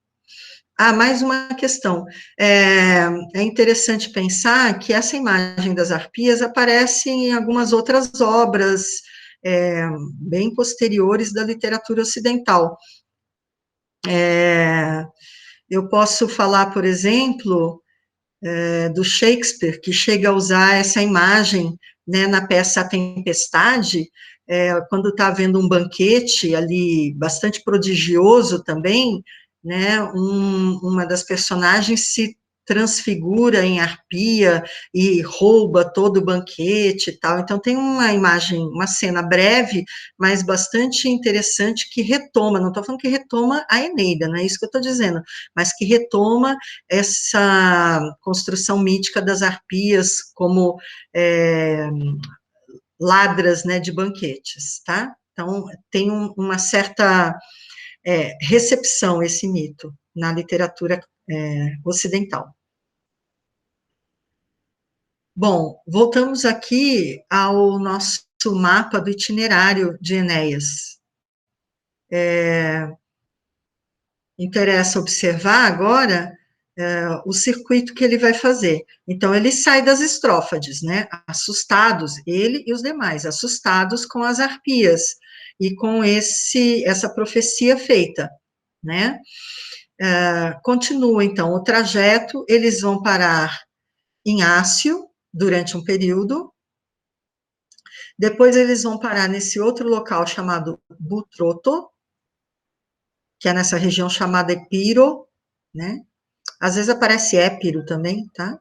Mais uma questão. É interessante pensar que essa imagem das arpias aparece em algumas outras obras bem posteriores da literatura ocidental. Eu posso falar, por exemplo, do Shakespeare, que chega a usar essa imagem, né, na peça A Tempestade, quando está havendo um banquete ali, bastante prodigioso também, né, uma das personagens se transfigura em arpia e rouba todo o banquete e tal. Então, tem uma imagem, uma cena breve, mas bastante interessante, que retoma, não estou falando que retoma a Eneida, não é isso que eu estou dizendo, mas que retoma essa construção mítica das arpias como ladras, né, de banquetes, tá? Então, tem uma certa recepção esse mito na literatura ocidental. Bom, voltamos aqui ao nosso mapa do itinerário de Enéas. Interessa observar agora o circuito que ele vai fazer. Então, ele sai das estrófades, né, assustados, ele e os demais, assustados com as arpias, e com essa profecia feita, né. Continua, então, o trajeto, eles vão parar em Ácio, durante um período, depois eles vão parar nesse outro local chamado Butroto, que é nessa região chamada Epiro, né, às vezes aparece Épiro também, tá?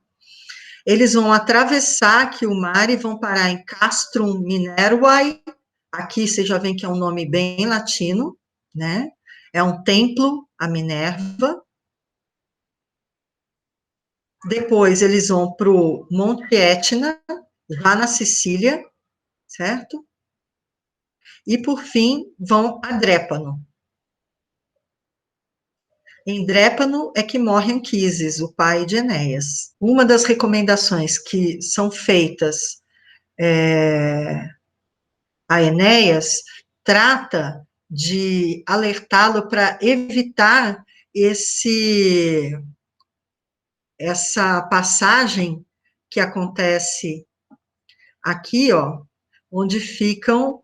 Eles vão atravessar aqui o mar e vão parar em Castrum Minervae, aqui você já vê que é um nome bem latino, né? É um templo a Minerva. Depois eles vão para o Monte Etna, lá na Sicília, certo? E, por fim, vão a Drépano. Em Drépano é que morre Anquises, o pai de Enéas. Uma das recomendações que são feitas a Enéas, trata de alertá-lo para evitar essa passagem que acontece aqui, ó, onde ficam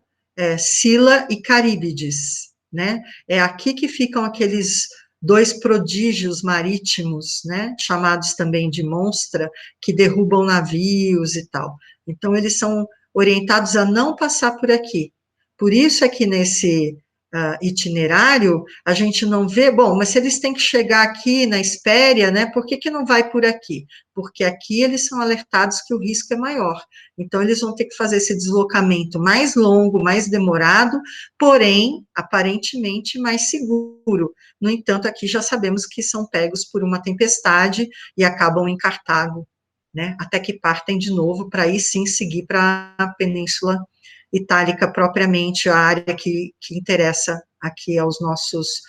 Sila e Caríbides, né? É aqui que ficam aqueles dois prodígios marítimos, né? Chamados também de monstra, que derrubam navios e tal. Então, eles são orientados a não passar por aqui. Por isso é que nesse itinerário, a gente não vê, bom, mas se eles têm que chegar aqui na Espéria, né, por que não vai por aqui? Porque aqui eles são alertados que o risco é maior. Então, eles vão ter que fazer esse deslocamento mais longo, mais demorado, porém, aparentemente, mais seguro. No entanto, aqui já sabemos que são pegos por uma tempestade e acabam em Cartago, né, até que partem de novo para aí sim seguir para a Península Itálica propriamente, a área que interessa aqui aos nossos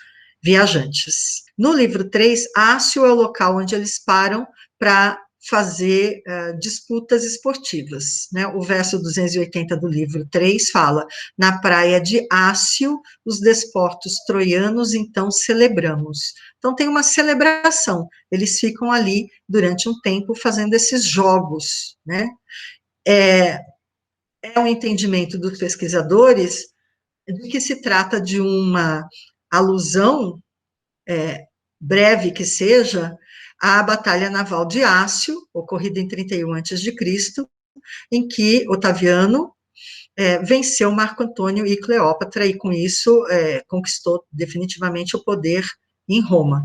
viajantes. No livro 3, Ácio é o local onde eles param para fazer disputas esportivas, né? O verso 280 do livro 3 fala: na praia de Ácio, os desportos troianos, então celebramos. Então tem uma celebração, eles ficam ali durante um tempo fazendo esses jogos, né? É um entendimento dos pesquisadores de que se trata de uma alusão, breve que seja, à Batalha Naval de Ácio, ocorrida em 31 a.C., em que Otaviano venceu Marco Antônio e Cleópatra, e com isso conquistou definitivamente o poder em Roma.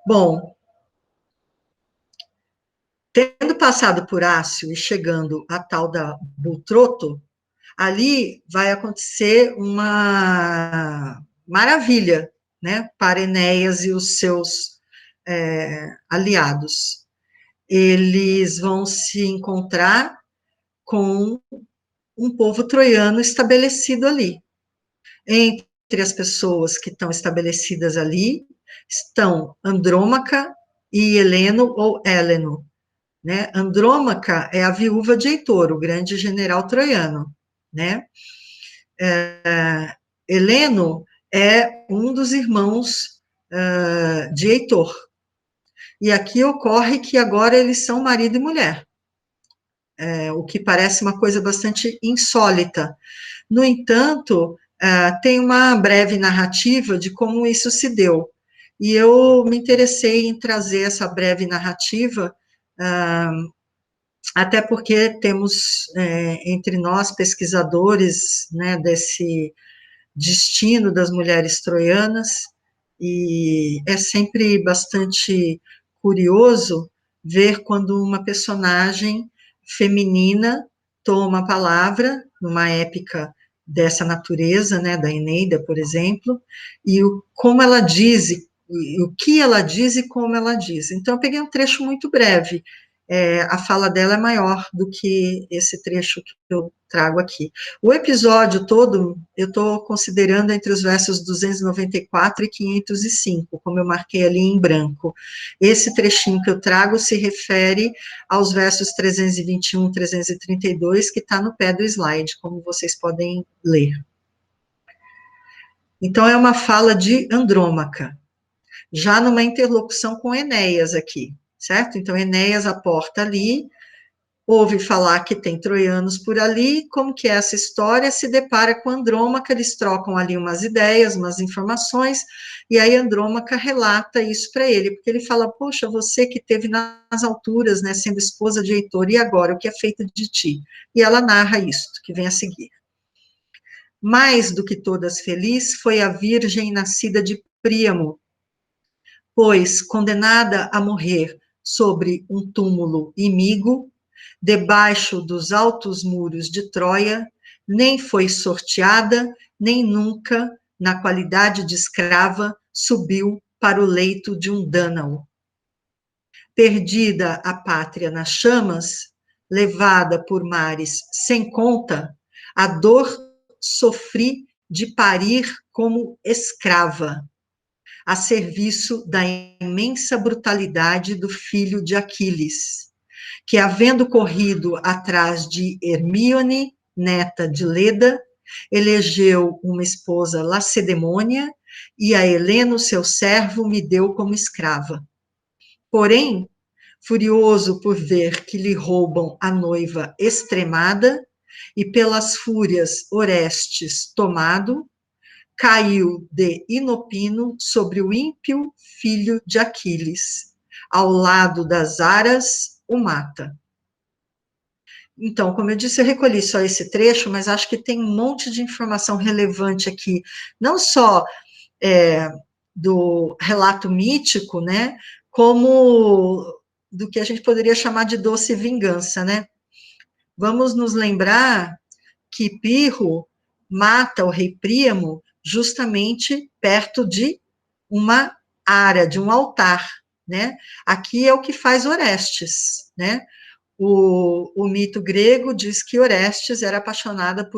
Bom, tendo passado por Ácio e chegando à tal da Butroto, ali vai acontecer uma maravilha, né, para Enéas e os seus aliados. Eles vão se encontrar com um povo troiano estabelecido ali. Entre as pessoas que estão estabelecidas ali estão Andrômaca e Heleno ou Héleno, né? Andrômaca é a viúva de Heitor, o grande general troiano, né? Heleno é um dos irmãos de Heitor. E aqui ocorre que agora eles são marido e mulher, o que parece uma coisa bastante insólita. No entanto, tem uma breve narrativa de como isso se deu. E eu me interessei em trazer essa breve narrativa, até porque temos entre nós pesquisadores, né, desse destino das mulheres troianas, e é sempre bastante curioso ver quando uma personagem feminina toma a palavra numa época dessa natureza, né, da Eneida, por exemplo, e como ela diz, o que ela diz e como ela diz. Então, eu peguei um trecho muito breve, a fala dela é maior do que esse trecho que eu trago aqui. O episódio todo, eu estou considerando entre os versos 294 e 505, como eu marquei ali em branco. Esse trechinho que eu trago se refere aos versos 321, 332, que está no pé do slide, como vocês podem ler. Então, é uma fala de Andrômaca, já numa interlocução com Enéas aqui, certo? Então, Enéas aporta ali, ouve falar que tem troianos por ali, como que é essa história, se depara com Andrômaca, eles trocam ali umas ideias, umas informações, e aí Andrômaca relata isso para ele, porque ele fala, poxa, você que esteve nas alturas, né, sendo esposa de Heitor, e agora, o que é feito de ti? E ela narra isso, que vem a seguir. Mais do que todas feliz foi a virgem nascida de Príamo, pois, condenada a morrer sobre um túmulo imigo, debaixo dos altos muros de Troia, nem foi sorteada, nem nunca, na qualidade de escrava, subiu para o leito de um Dânao. Perdida a pátria nas chamas, levada por mares sem conta, a dor sofri de parir como escrava, a serviço da imensa brutalidade do filho de Aquiles. que, havendo corrido atrás de Hermíone, neta de Leda, elegeu uma esposa Lacedemônia, e a Heleno, seu servo, me deu como escrava. Porém, furioso por ver que lhe roubam a noiva extremada, e pelas fúrias Orestes tomado, caiu de inopino sobre o ímpio filho de Aquiles, ao lado das aras o mata. Então, como eu disse, eu recolhi só esse trecho, mas acho que tem um monte de informação relevante aqui, não só do relato mítico, né, como do que a gente poderia chamar de doce vingança, né? Vamos nos lembrar que Pirro mata o rei Príamo justamente perto de uma área, de um altar, né? Aqui é o que faz Orestes, né? O mito grego diz que Orestes era apaixonado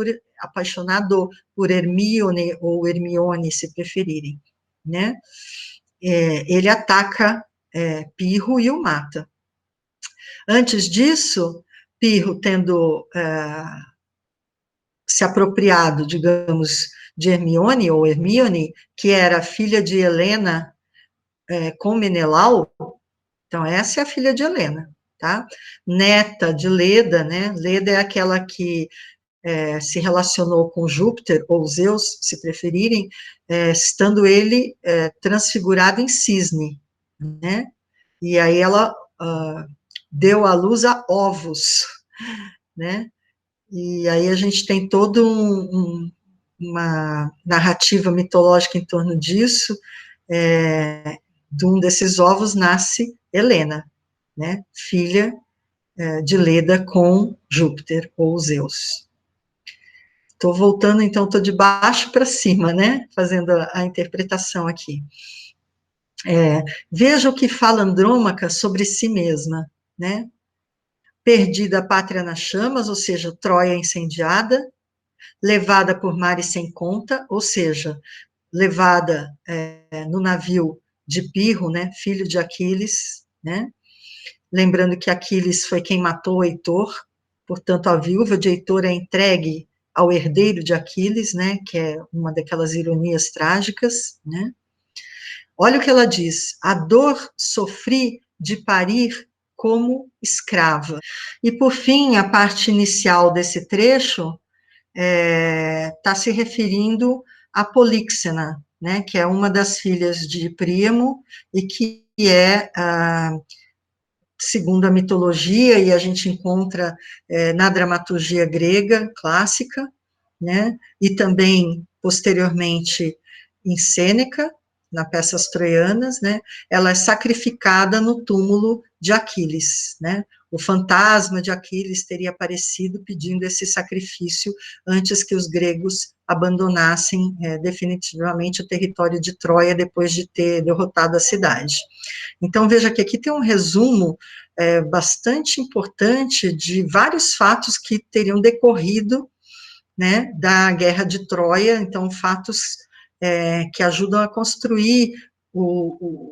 por Hermíone, ou Hermione, se preferirem, né? Ele ataca Pirro e o mata. Antes disso, Pirro, tendo se apropriado, digamos, de Hermione, ou Hermíone, que era filha de Helena com Menelau, então essa é a filha de Helena, tá? Neta de Leda, né? Leda é aquela que se relacionou com Júpiter, ou Zeus, se preferirem, estando ele transfigurado em cisne, né? E aí ela deu à luz a ovos, né? E aí a gente tem toda uma narrativa mitológica em torno disso. De um desses ovos nasce Helena, né? Filha de Leda com Júpiter, ou Zeus. Estou voltando, então, estou de baixo para cima, né? Fazendo a interpretação aqui. Veja o que fala Andrômaca sobre si mesma, né? Perdida a pátria nas chamas, ou seja, Troia incendiada, levada por mares sem conta, ou seja, levada no navio de Pirro, né? Filho de Aquiles, né? Lembrando que Aquiles foi quem matou Heitor, portanto, a viúva de Heitor é entregue ao herdeiro de Aquiles, né, que é uma daquelas ironias trágicas, né. Olha o que ela diz: a dor sofri de parir como escrava. E, por fim, a parte inicial desse trecho está se referindo a Políxena, né, que é uma das filhas de Príamo, e que é segundo a mitologia, e a gente encontra na dramaturgia grega clássica, né, e também, posteriormente, em Sêneca, nas peças troianas, né, ela é sacrificada no túmulo de Aquiles, né, o fantasma de Aquiles teria aparecido pedindo esse sacrifício antes que os gregos abandonassem definitivamente o território de Troia, depois de ter derrotado a cidade. Então, veja que aqui tem um resumo bastante importante de vários fatos que teriam decorrido, né, da Guerra de Troia, então, fatos que ajudam a construir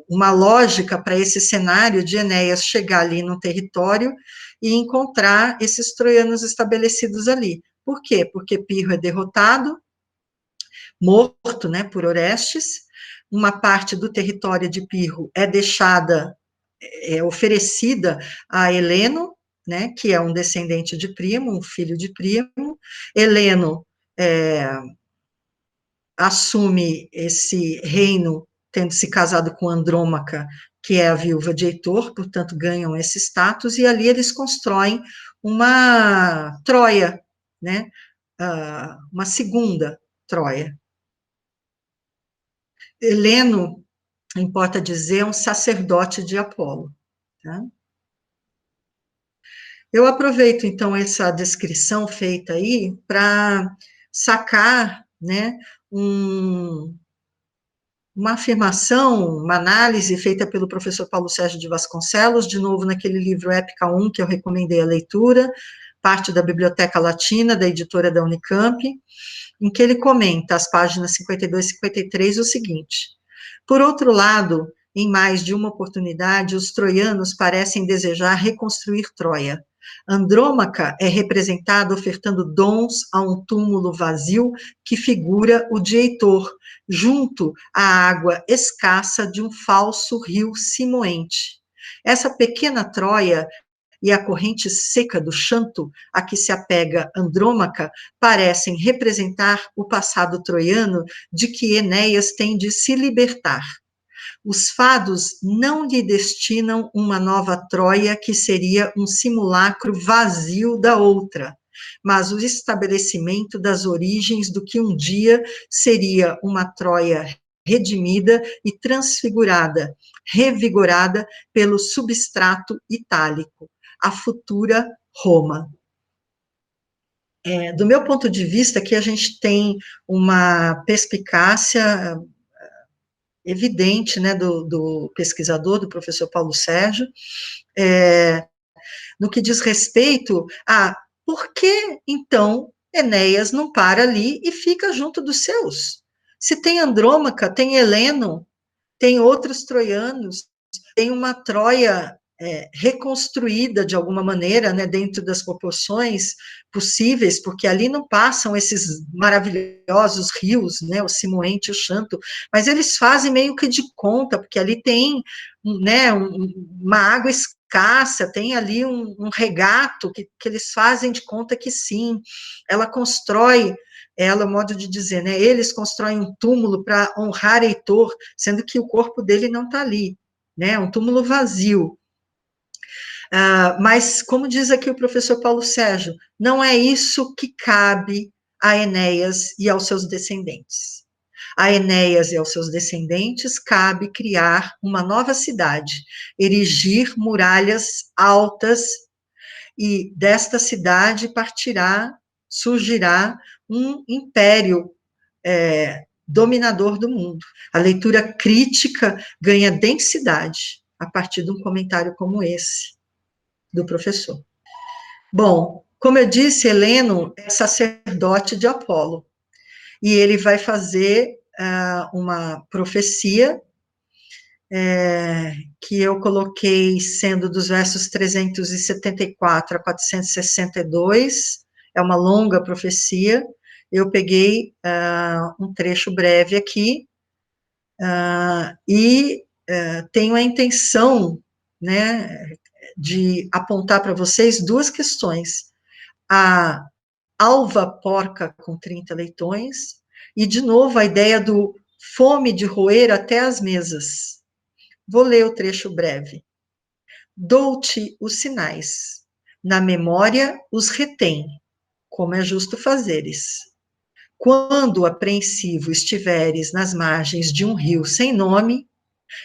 uma lógica para esse cenário de Enéas chegar ali no território e encontrar esses troianos estabelecidos ali. Por quê? Porque Pirro é derrotado, morto, né, por Orestes, uma parte do território de Pirro é deixada, oferecida a Heleno, né, que é um descendente de Príamo, um filho de Príamo. Heleno assume esse reino, tendo se casado com Andrômaca, que é a viúva de Heitor, portanto, ganham esse status, e ali eles constroem uma Troia, né, uma segunda Troia. Heleno, importa dizer, é um sacerdote de Apolo. Tá? Eu aproveito, então, essa descrição feita aí para sacar, né, uma afirmação, uma análise feita pelo professor Paulo Sérgio de Vasconcelos, de novo naquele livro Épica 1, que eu recomendei a leitura, parte da Biblioteca Latina, da editora da Unicamp, em que ele comenta, as páginas 52 e 53, o seguinte: por outro lado, em mais de uma oportunidade, os troianos parecem desejar reconstruir Troia. Andrômaca é representada ofertando dons a um túmulo vazio que figura o de Heitor, junto à água escassa de um falso rio simoente. Essa pequena Troia e a corrente seca do Xanto, a que se apega Andrômaca, parecem representar o passado troiano de que Enéas tem de se libertar. Os fados não lhe destinam uma nova Troia que seria um simulacro vazio da outra, mas o estabelecimento das origens do que um dia seria uma Troia redimida e transfigurada, revigorada pelo substrato itálico, a futura Roma. Do meu ponto de vista, aqui a gente tem uma perspicácia evidente, né, do pesquisador, do professor Paulo Sérgio, no que diz respeito a por que, então, Enéas não para ali e fica junto dos seus? Se tem Andrômaca, tem Heleno, tem outros troianos, tem uma Troia reconstruída de alguma maneira, né, dentro das proporções possíveis, porque ali não passam esses maravilhosos rios, né, o Simoente e o Xanto, mas eles fazem meio que de conta, porque ali tem, né, uma água escassa, tem ali um regato que eles fazem de conta que sim, ela constrói, modo de dizer, né, eles constroem um túmulo para honrar Heitor, sendo que o corpo dele não está ali, né, um túmulo vazio. Mas, como diz aqui o professor Paulo Sérgio, não é isso que cabe a Enéas e aos seus descendentes. A Enéas e aos seus descendentes cabe criar uma nova cidade, erigir muralhas altas, e desta cidade surgirá um império dominador do mundo. A leitura crítica ganha densidade a partir de um comentário como esse do professor. Bom, como eu disse, Heleno é sacerdote de Apolo, e ele vai fazer uma profecia, que eu coloquei sendo dos versos 374 a 462, é uma longa profecia, eu peguei um trecho breve aqui, e tenho a intenção, né, de apontar para vocês duas questões. A alva porca com 30 leitões, e, de novo, a ideia do fome de roer até as mesas. Vou ler o trecho breve. Dou-te os sinais, na memória os retém, como é justo fazeres. Quando apreensivo estiveres nas margens de um rio sem nome,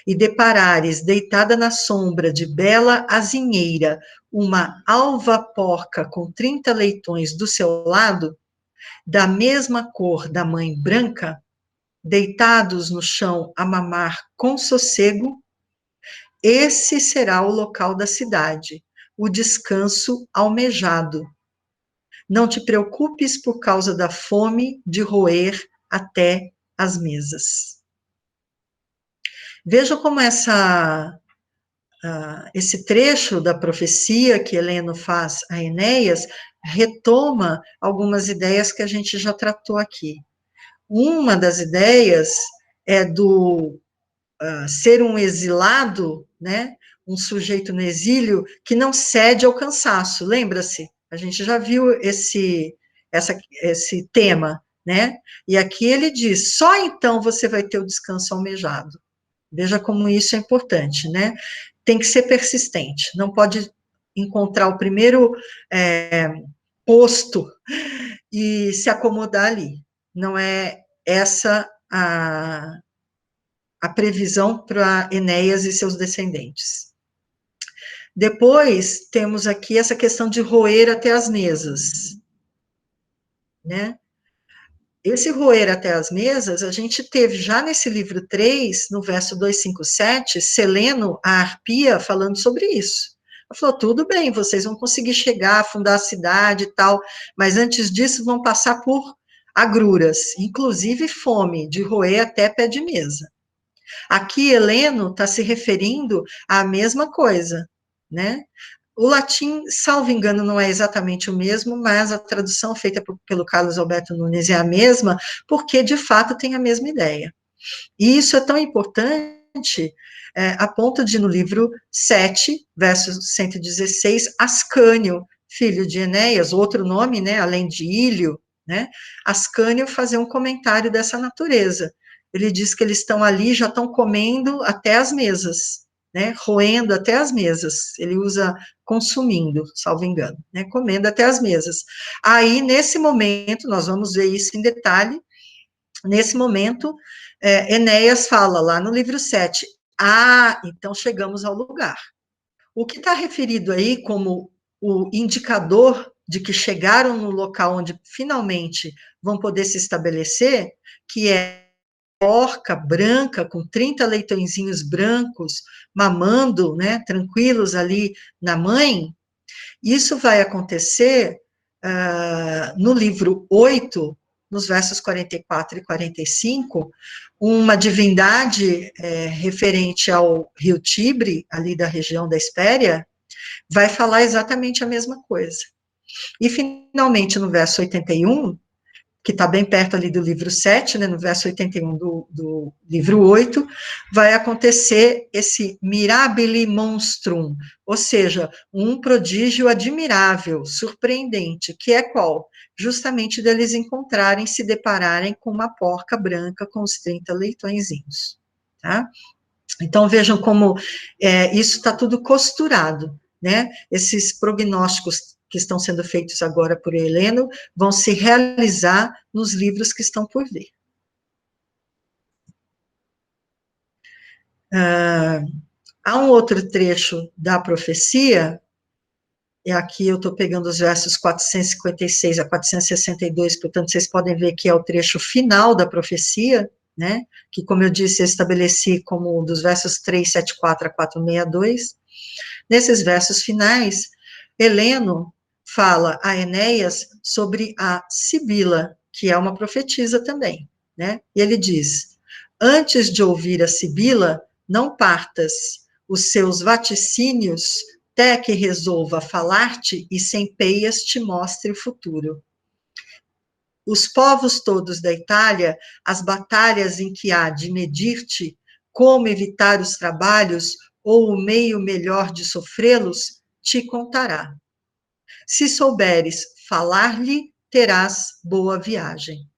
e deparares deitada na sombra de bela azinheira uma alva porca com 30 leitões do seu lado, da mesma cor da mãe branca, deitados no chão a mamar com sossego, esse será o local da cidade, o descanso almejado. Não te preocupes por causa da fome de roer até as mesas. Veja como esse trecho da profecia que Heleno faz a Enéas retoma algumas ideias que a gente já tratou aqui. Uma das ideias é do ser um exilado, né, um sujeito no exílio que não cede ao cansaço, lembra-se? A gente já viu esse tema, né? E aqui ele diz, só então você vai ter o descanso almejado. Veja como isso é importante, né? Tem que ser persistente, não pode encontrar o primeiro posto e se acomodar ali. Não é essa a previsão para Enéas e seus descendentes. Depois, temos aqui essa questão de roer até as mesas, né? Esse roer até as mesas, a gente teve já nesse livro 3, no verso 257, Seleno, a arpia, falando sobre isso. Ela falou, tudo bem, vocês vão conseguir chegar, fundar a cidade e tal, mas antes disso vão passar por agruras, inclusive fome, de roer até pé de mesa. Aqui, Heleno está se referindo à mesma coisa, né? O latim, salvo engano, não é exatamente o mesmo, mas a tradução feita pelo Carlos Alberto Nunes é a mesma, porque, de fato, tem a mesma ideia. E isso é tão importante, a ponto de, no livro 7, verso 116, Ascânio, filho de Enéas, outro nome, né, além de Ílio, né, Ascânio fazer um comentário dessa natureza. Ele diz que eles estão ali, já estão comendo até as mesas, né, roendo até as mesas. Ele usa consumindo, salvo engano, né, comendo até as mesas. Aí, nesse momento, nós vamos ver isso em detalhe, nesse momento, Enéas fala lá no livro 7, então chegamos ao lugar. O que está referido aí como o indicador de que chegaram no local onde finalmente vão poder se estabelecer, que é porca branca, com 30 leitõezinhos brancos, mamando, né, tranquilos ali na mãe, isso vai acontecer no livro 8, nos versos 44 e 45, uma divindade referente ao rio Tibre, ali da região da Espéria, vai falar exatamente a mesma coisa. E, finalmente, no verso 81, que está bem perto ali do livro 7, né, no verso 81 do livro 8, vai acontecer esse mirabile monstrum, ou seja, um prodígio admirável, surpreendente, que é qual? Justamente deles encontrarem, se depararem com uma porca branca com os 30 leitõezinhos, tá? Então, vejam como isso está tudo costurado, né? Esses prognósticos que estão sendo feitos agora por Heleno vão se realizar nos livros que estão por vir. Há um outro trecho da profecia, e aqui eu estou pegando os versos 456 a 462, portanto, vocês podem ver que é o trecho final da profecia, né? Que, como eu disse, eu estabeleci como dos versos 374 a 462. Nesses versos finais, Heleno fala a Enéas sobre a Sibila, que é uma profetisa também, né? E ele diz: antes de ouvir a Sibila, não partas, os seus vaticínios, até que resolva falar-te e sem peias te mostre o futuro. Os povos todos da Itália, as batalhas em que há de medir-te, como evitar os trabalhos, ou o meio melhor de sofrê-los, te contará. Se souberes falar-lhe, terás boa viagem.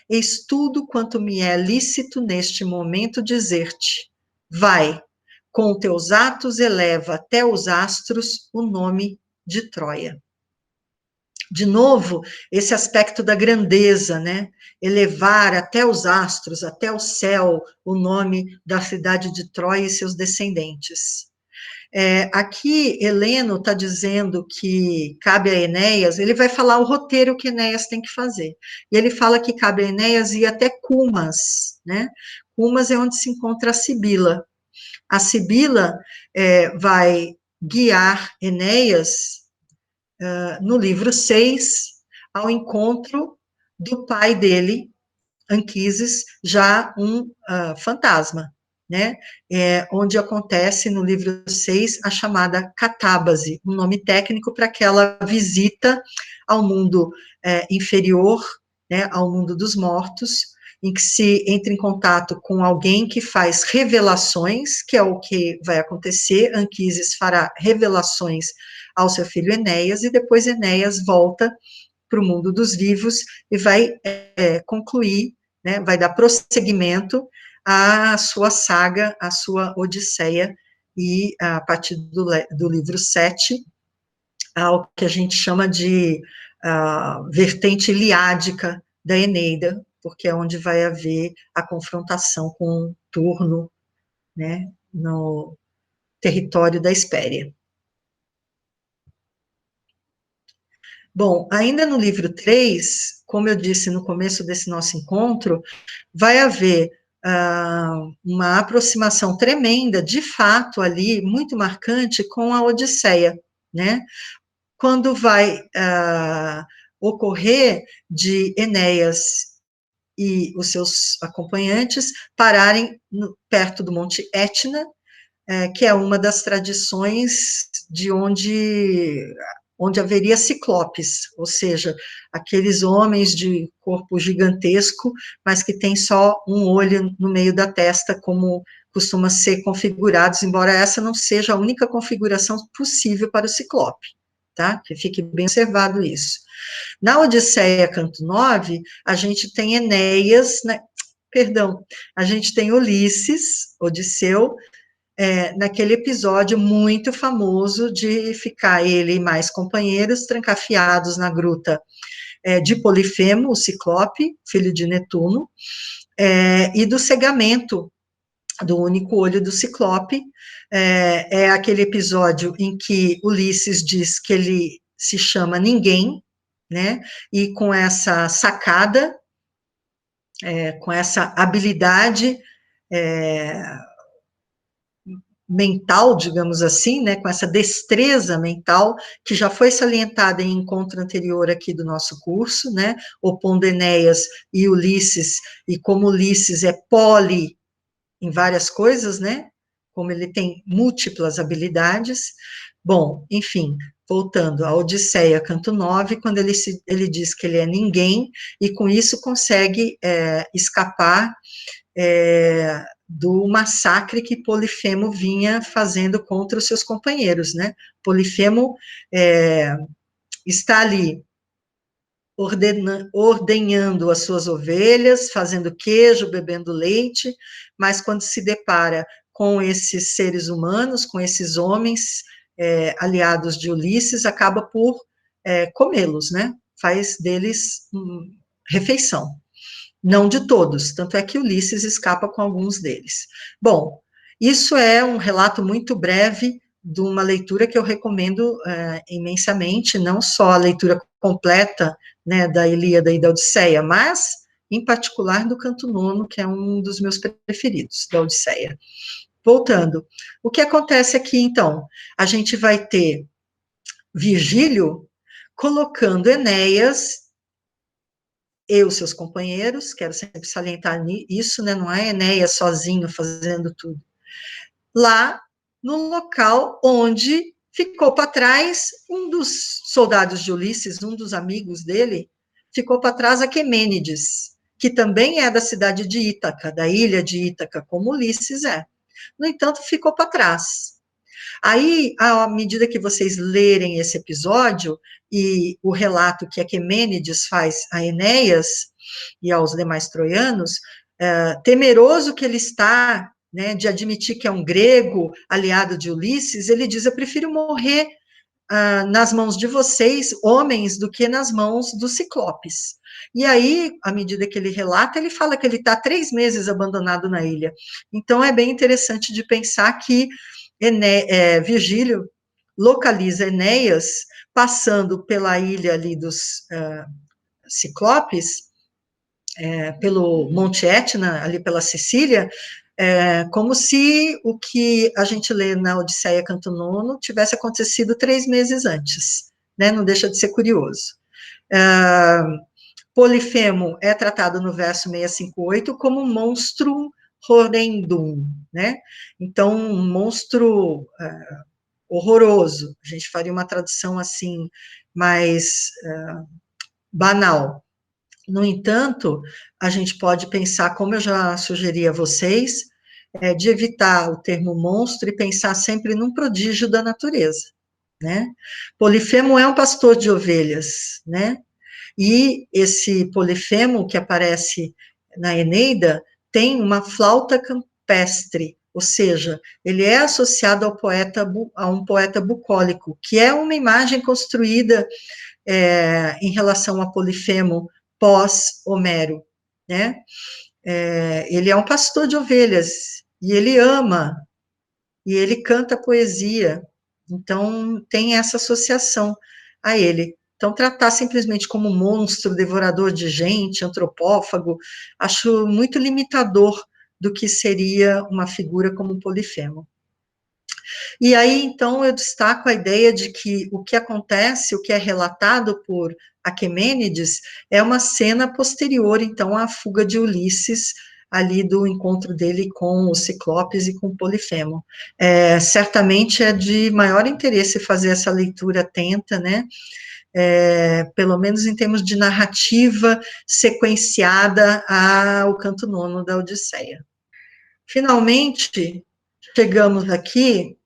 Eis tudo quanto me é lícito neste momento dizer-te. Vai, com teus atos eleva até os astros o nome de Troia. De novo, esse aspecto da grandeza, né? Elevar até os astros, até o céu, o nome da cidade de Troia e seus descendentes. Aqui, Heleno está dizendo que cabe a Enéas, ele vai falar o roteiro que Enéas tem que fazer. E ele fala que cabe a Enéas ir até Cumas, né? Cumas é onde se encontra a Sibila. A Sibila vai guiar Enéas no livro 6, ao encontro do pai dele, Anquises, já um fantasma, né? Onde acontece no livro 6 a chamada catábase, um nome técnico para aquela visita ao mundo inferior, né, ao mundo dos mortos, em que se entra em contato com alguém que faz revelações, que é o que vai acontecer. Anquises fará revelações ao seu filho Enéas, e depois Enéas volta para o mundo dos vivos e vai concluir, né, vai dar prosseguimento à sua saga, à sua Odisseia, e a partir do livro 7, ao que a gente chama de vertente iliádica da Eneida, porque é onde vai haver a confrontação com Turno, né, no território da Espéria. Bom, ainda no livro 3, como eu disse no começo desse nosso encontro, vai haver uma aproximação tremenda, de fato, ali, muito marcante, com a Odisseia, né? Quando vai ocorrer de Enéas e os seus acompanhantes pararem perto do Monte Etna, que é uma das tradições de onde haveria ciclopes, ou seja, aqueles homens de corpo gigantesco, mas que tem só um olho no meio da testa, como costuma ser configurados, embora essa não seja a única configuração possível para o ciclope, tá? Que fique bem observado isso. Na Odisseia, canto 9, a gente tem Enéas, né? Perdão, a gente tem Ulisses, Odisseu, naquele episódio muito famoso de ficar ele e mais companheiros trancafiados na gruta de Polifemo, o Ciclope, filho de Netuno, e do cegamento do único olho do Ciclope. É aquele episódio em que Ulisses diz que ele se chama ninguém, né, e com essa sacada, com essa habilidade mental, digamos assim, né, com essa destreza mental, que já foi salientada em encontro anterior aqui do nosso curso, né, opondo Enéas e Ulisses, e como Ulisses é poli em várias coisas, né, como ele tem múltiplas habilidades. Bom, enfim, voltando à Odisseia, canto 9, quando ele diz que ele é ninguém, e com isso consegue escapar do massacre que Polifemo vinha fazendo contra os seus companheiros, né? Polifemo está ali ordenhando as suas ovelhas, fazendo queijo, bebendo leite, mas quando se depara com esses seres humanos, com esses homens aliados de Ulisses, acaba por comê-los, né? Faz deles refeição. Não de todos, tanto é que Ulisses escapa com alguns deles. Bom, isso é um relato muito breve de uma leitura que eu recomendo imensamente, não só a leitura completa, né, da Ilíada e da Odisseia, mas, em particular, do canto 9, que é um dos meus preferidos, da Odisseia. Voltando, o que acontece aqui, então? A gente vai ter Virgílio colocando Enéas e os seus companheiros, quero sempre salientar isso, né, não é Enéas sozinho fazendo tudo, lá no local onde ficou para trás um dos soldados de Ulisses, um dos amigos dele, ficou para trás Aquemênides, que também é da cidade de Ítaca, da ilha de Ítaca, como Ulisses é. No entanto, ficou para trás. Aí, à medida que vocês lerem esse episódio e o relato que Aquemênides faz a Enéas e aos demais troianos, temeroso que ele está, né, de admitir que é um grego aliado de Ulisses, ele diz: eu prefiro morrer nas mãos de vocês, homens, do que nas mãos dos ciclopes. E aí, à medida que ele relata, ele fala que ele está 3 meses abandonado na ilha. Então, é bem interessante de pensar que Virgílio localiza Enéas passando pela ilha ali dos Ciclopes, pelo Monte Etna, ali pela Sicília, como se o que a gente lê na Odisseia, canto 9, tivesse acontecido 3 meses antes, né? Não deixa de ser curioso. Polifemo é tratado no verso 658 como monstrum horrendum, né? Então, um monstro horroroso. A gente faria uma tradução assim, mais banal. No entanto, a gente pode pensar, como eu já sugeri a vocês, de evitar o termo monstro e pensar sempre num prodígio da natureza, né? Polifemo é um pastor de ovelhas, né? E esse Polifemo que aparece na Eneida tem uma flauta campestre, ou seja, ele é associado a um poeta bucólico, que é uma imagem construída em relação a Polifemo pós-Homero, né? Ele é um pastor de ovelhas, e ele ama, e ele canta poesia, então tem essa associação a ele. Então, tratar simplesmente como monstro, devorador de gente, antropófago, acho muito limitador do que seria uma figura como Polifemo. E aí, então, eu destaco a ideia de que o que acontece, o que é relatado por Aquemênides, é uma cena posterior, então, à fuga de Ulisses, ali do encontro dele com os Ciclopes e com Polifemo. Certamente é de maior interesse fazer essa leitura atenta, né, pelo menos em termos de narrativa sequenciada ao canto nono da Odisseia. Finalmente, chegamos aqui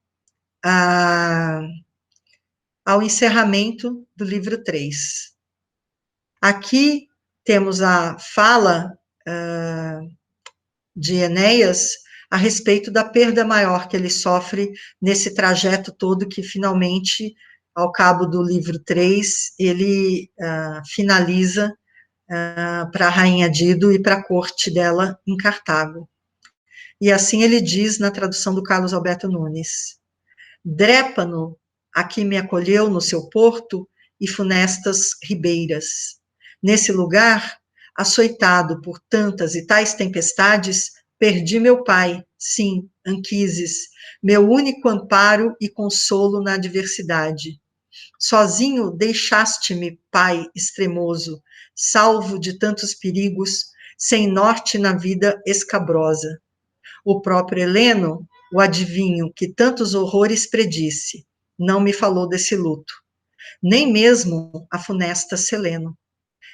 ao encerramento do livro 3. Aqui temos a fala de Enéas a respeito da perda maior que ele sofre nesse trajeto todo que finalmente, ao cabo do livro 3, ele finaliza para a rainha Dido e para a corte dela em Cartago. E assim ele diz na tradução do Carlos Alberto Nunes: Drépano aqui me acolheu no seu porto e funestas ribeiras. Nesse lugar, açoitado por tantas e tais tempestades, perdi meu pai, sim, Anquises, meu único amparo e consolo na adversidade. Sozinho deixaste-me, pai extremoso, salvo de tantos perigos, sem norte na vida escabrosa. O próprio Heleno, o adivinho que tantos horrores predisse, não me falou desse luto, nem mesmo a funesta Seleno.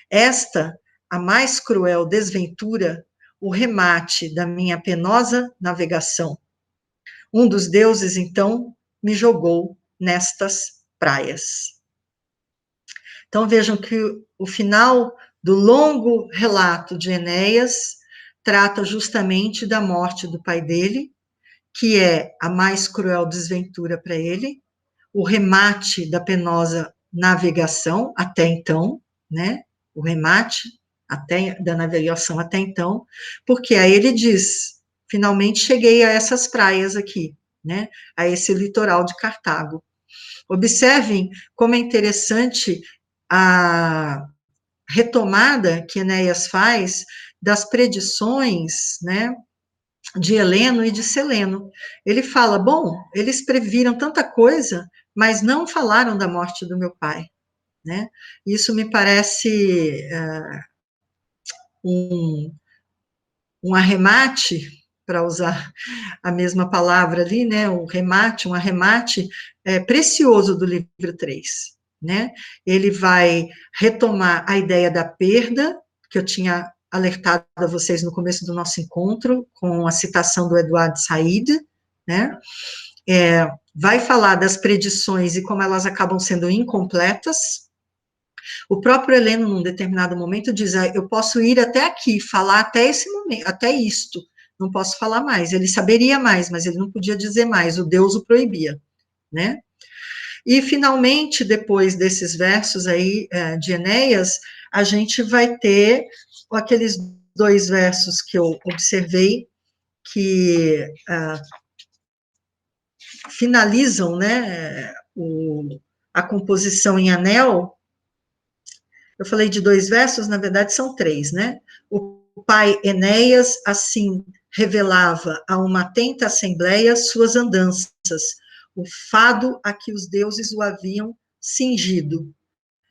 Esta, a mais cruel desventura, o remate da minha penosa navegação. Um dos deuses, então, me jogou nestas praias. Então, vejam que o final do longo relato de Enéas trata justamente da morte do pai dele, que é a mais cruel desventura para ele, o remate da penosa navegação até então, né? O remate da navegação até então, porque aí ele diz: finalmente cheguei a essas praias aqui, né? A esse litoral de Cartago. Observem como é interessante a retomada que Enéas faz das predições, né, de Heleno e de Seleno. Ele fala, bom, eles previram tanta coisa, mas não falaram da morte do meu pai, né? Isso me parece um arremate, para usar a mesma palavra ali, né, um arremate precioso do livro 3, né? Ele vai retomar a ideia da perda, que eu tinha alertado a vocês no começo do nosso encontro, com a citação do Eduardo Said, né? Vai falar das predições e como elas acabam sendo incompletas. O próprio Heleno, num determinado momento, diz: eu posso ir até aqui, falar até esse momento, até isto, não posso falar mais. Ele saberia mais, mas ele não podia dizer mais, o Deus o proibia, né? E, finalmente, depois desses versos aí de Enéas, a gente vai ter aqueles 2 versos que eu observei, que finalizam, né, a composição em anel. Eu falei de 2 versos, na verdade são 3, né? O pai Enéas, assim, revelava a uma atenta assembleia suas andanças, o fado a que os deuses o haviam cingido.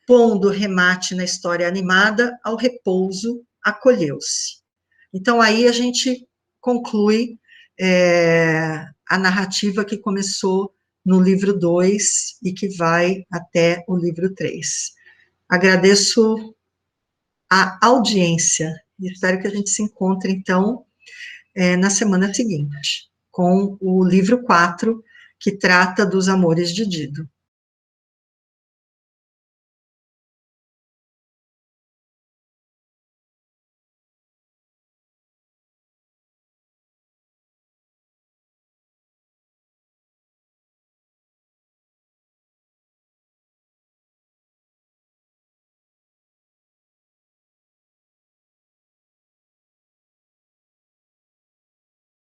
Pondo remate na história animada, ao repouso acolheu-se. Então, aí a gente conclui a narrativa que começou no livro 2 e que vai até o livro 3. Agradeço a audiência e espero que a gente se encontre, então, na semana seguinte, com o livro 4, que trata dos amores de Dido.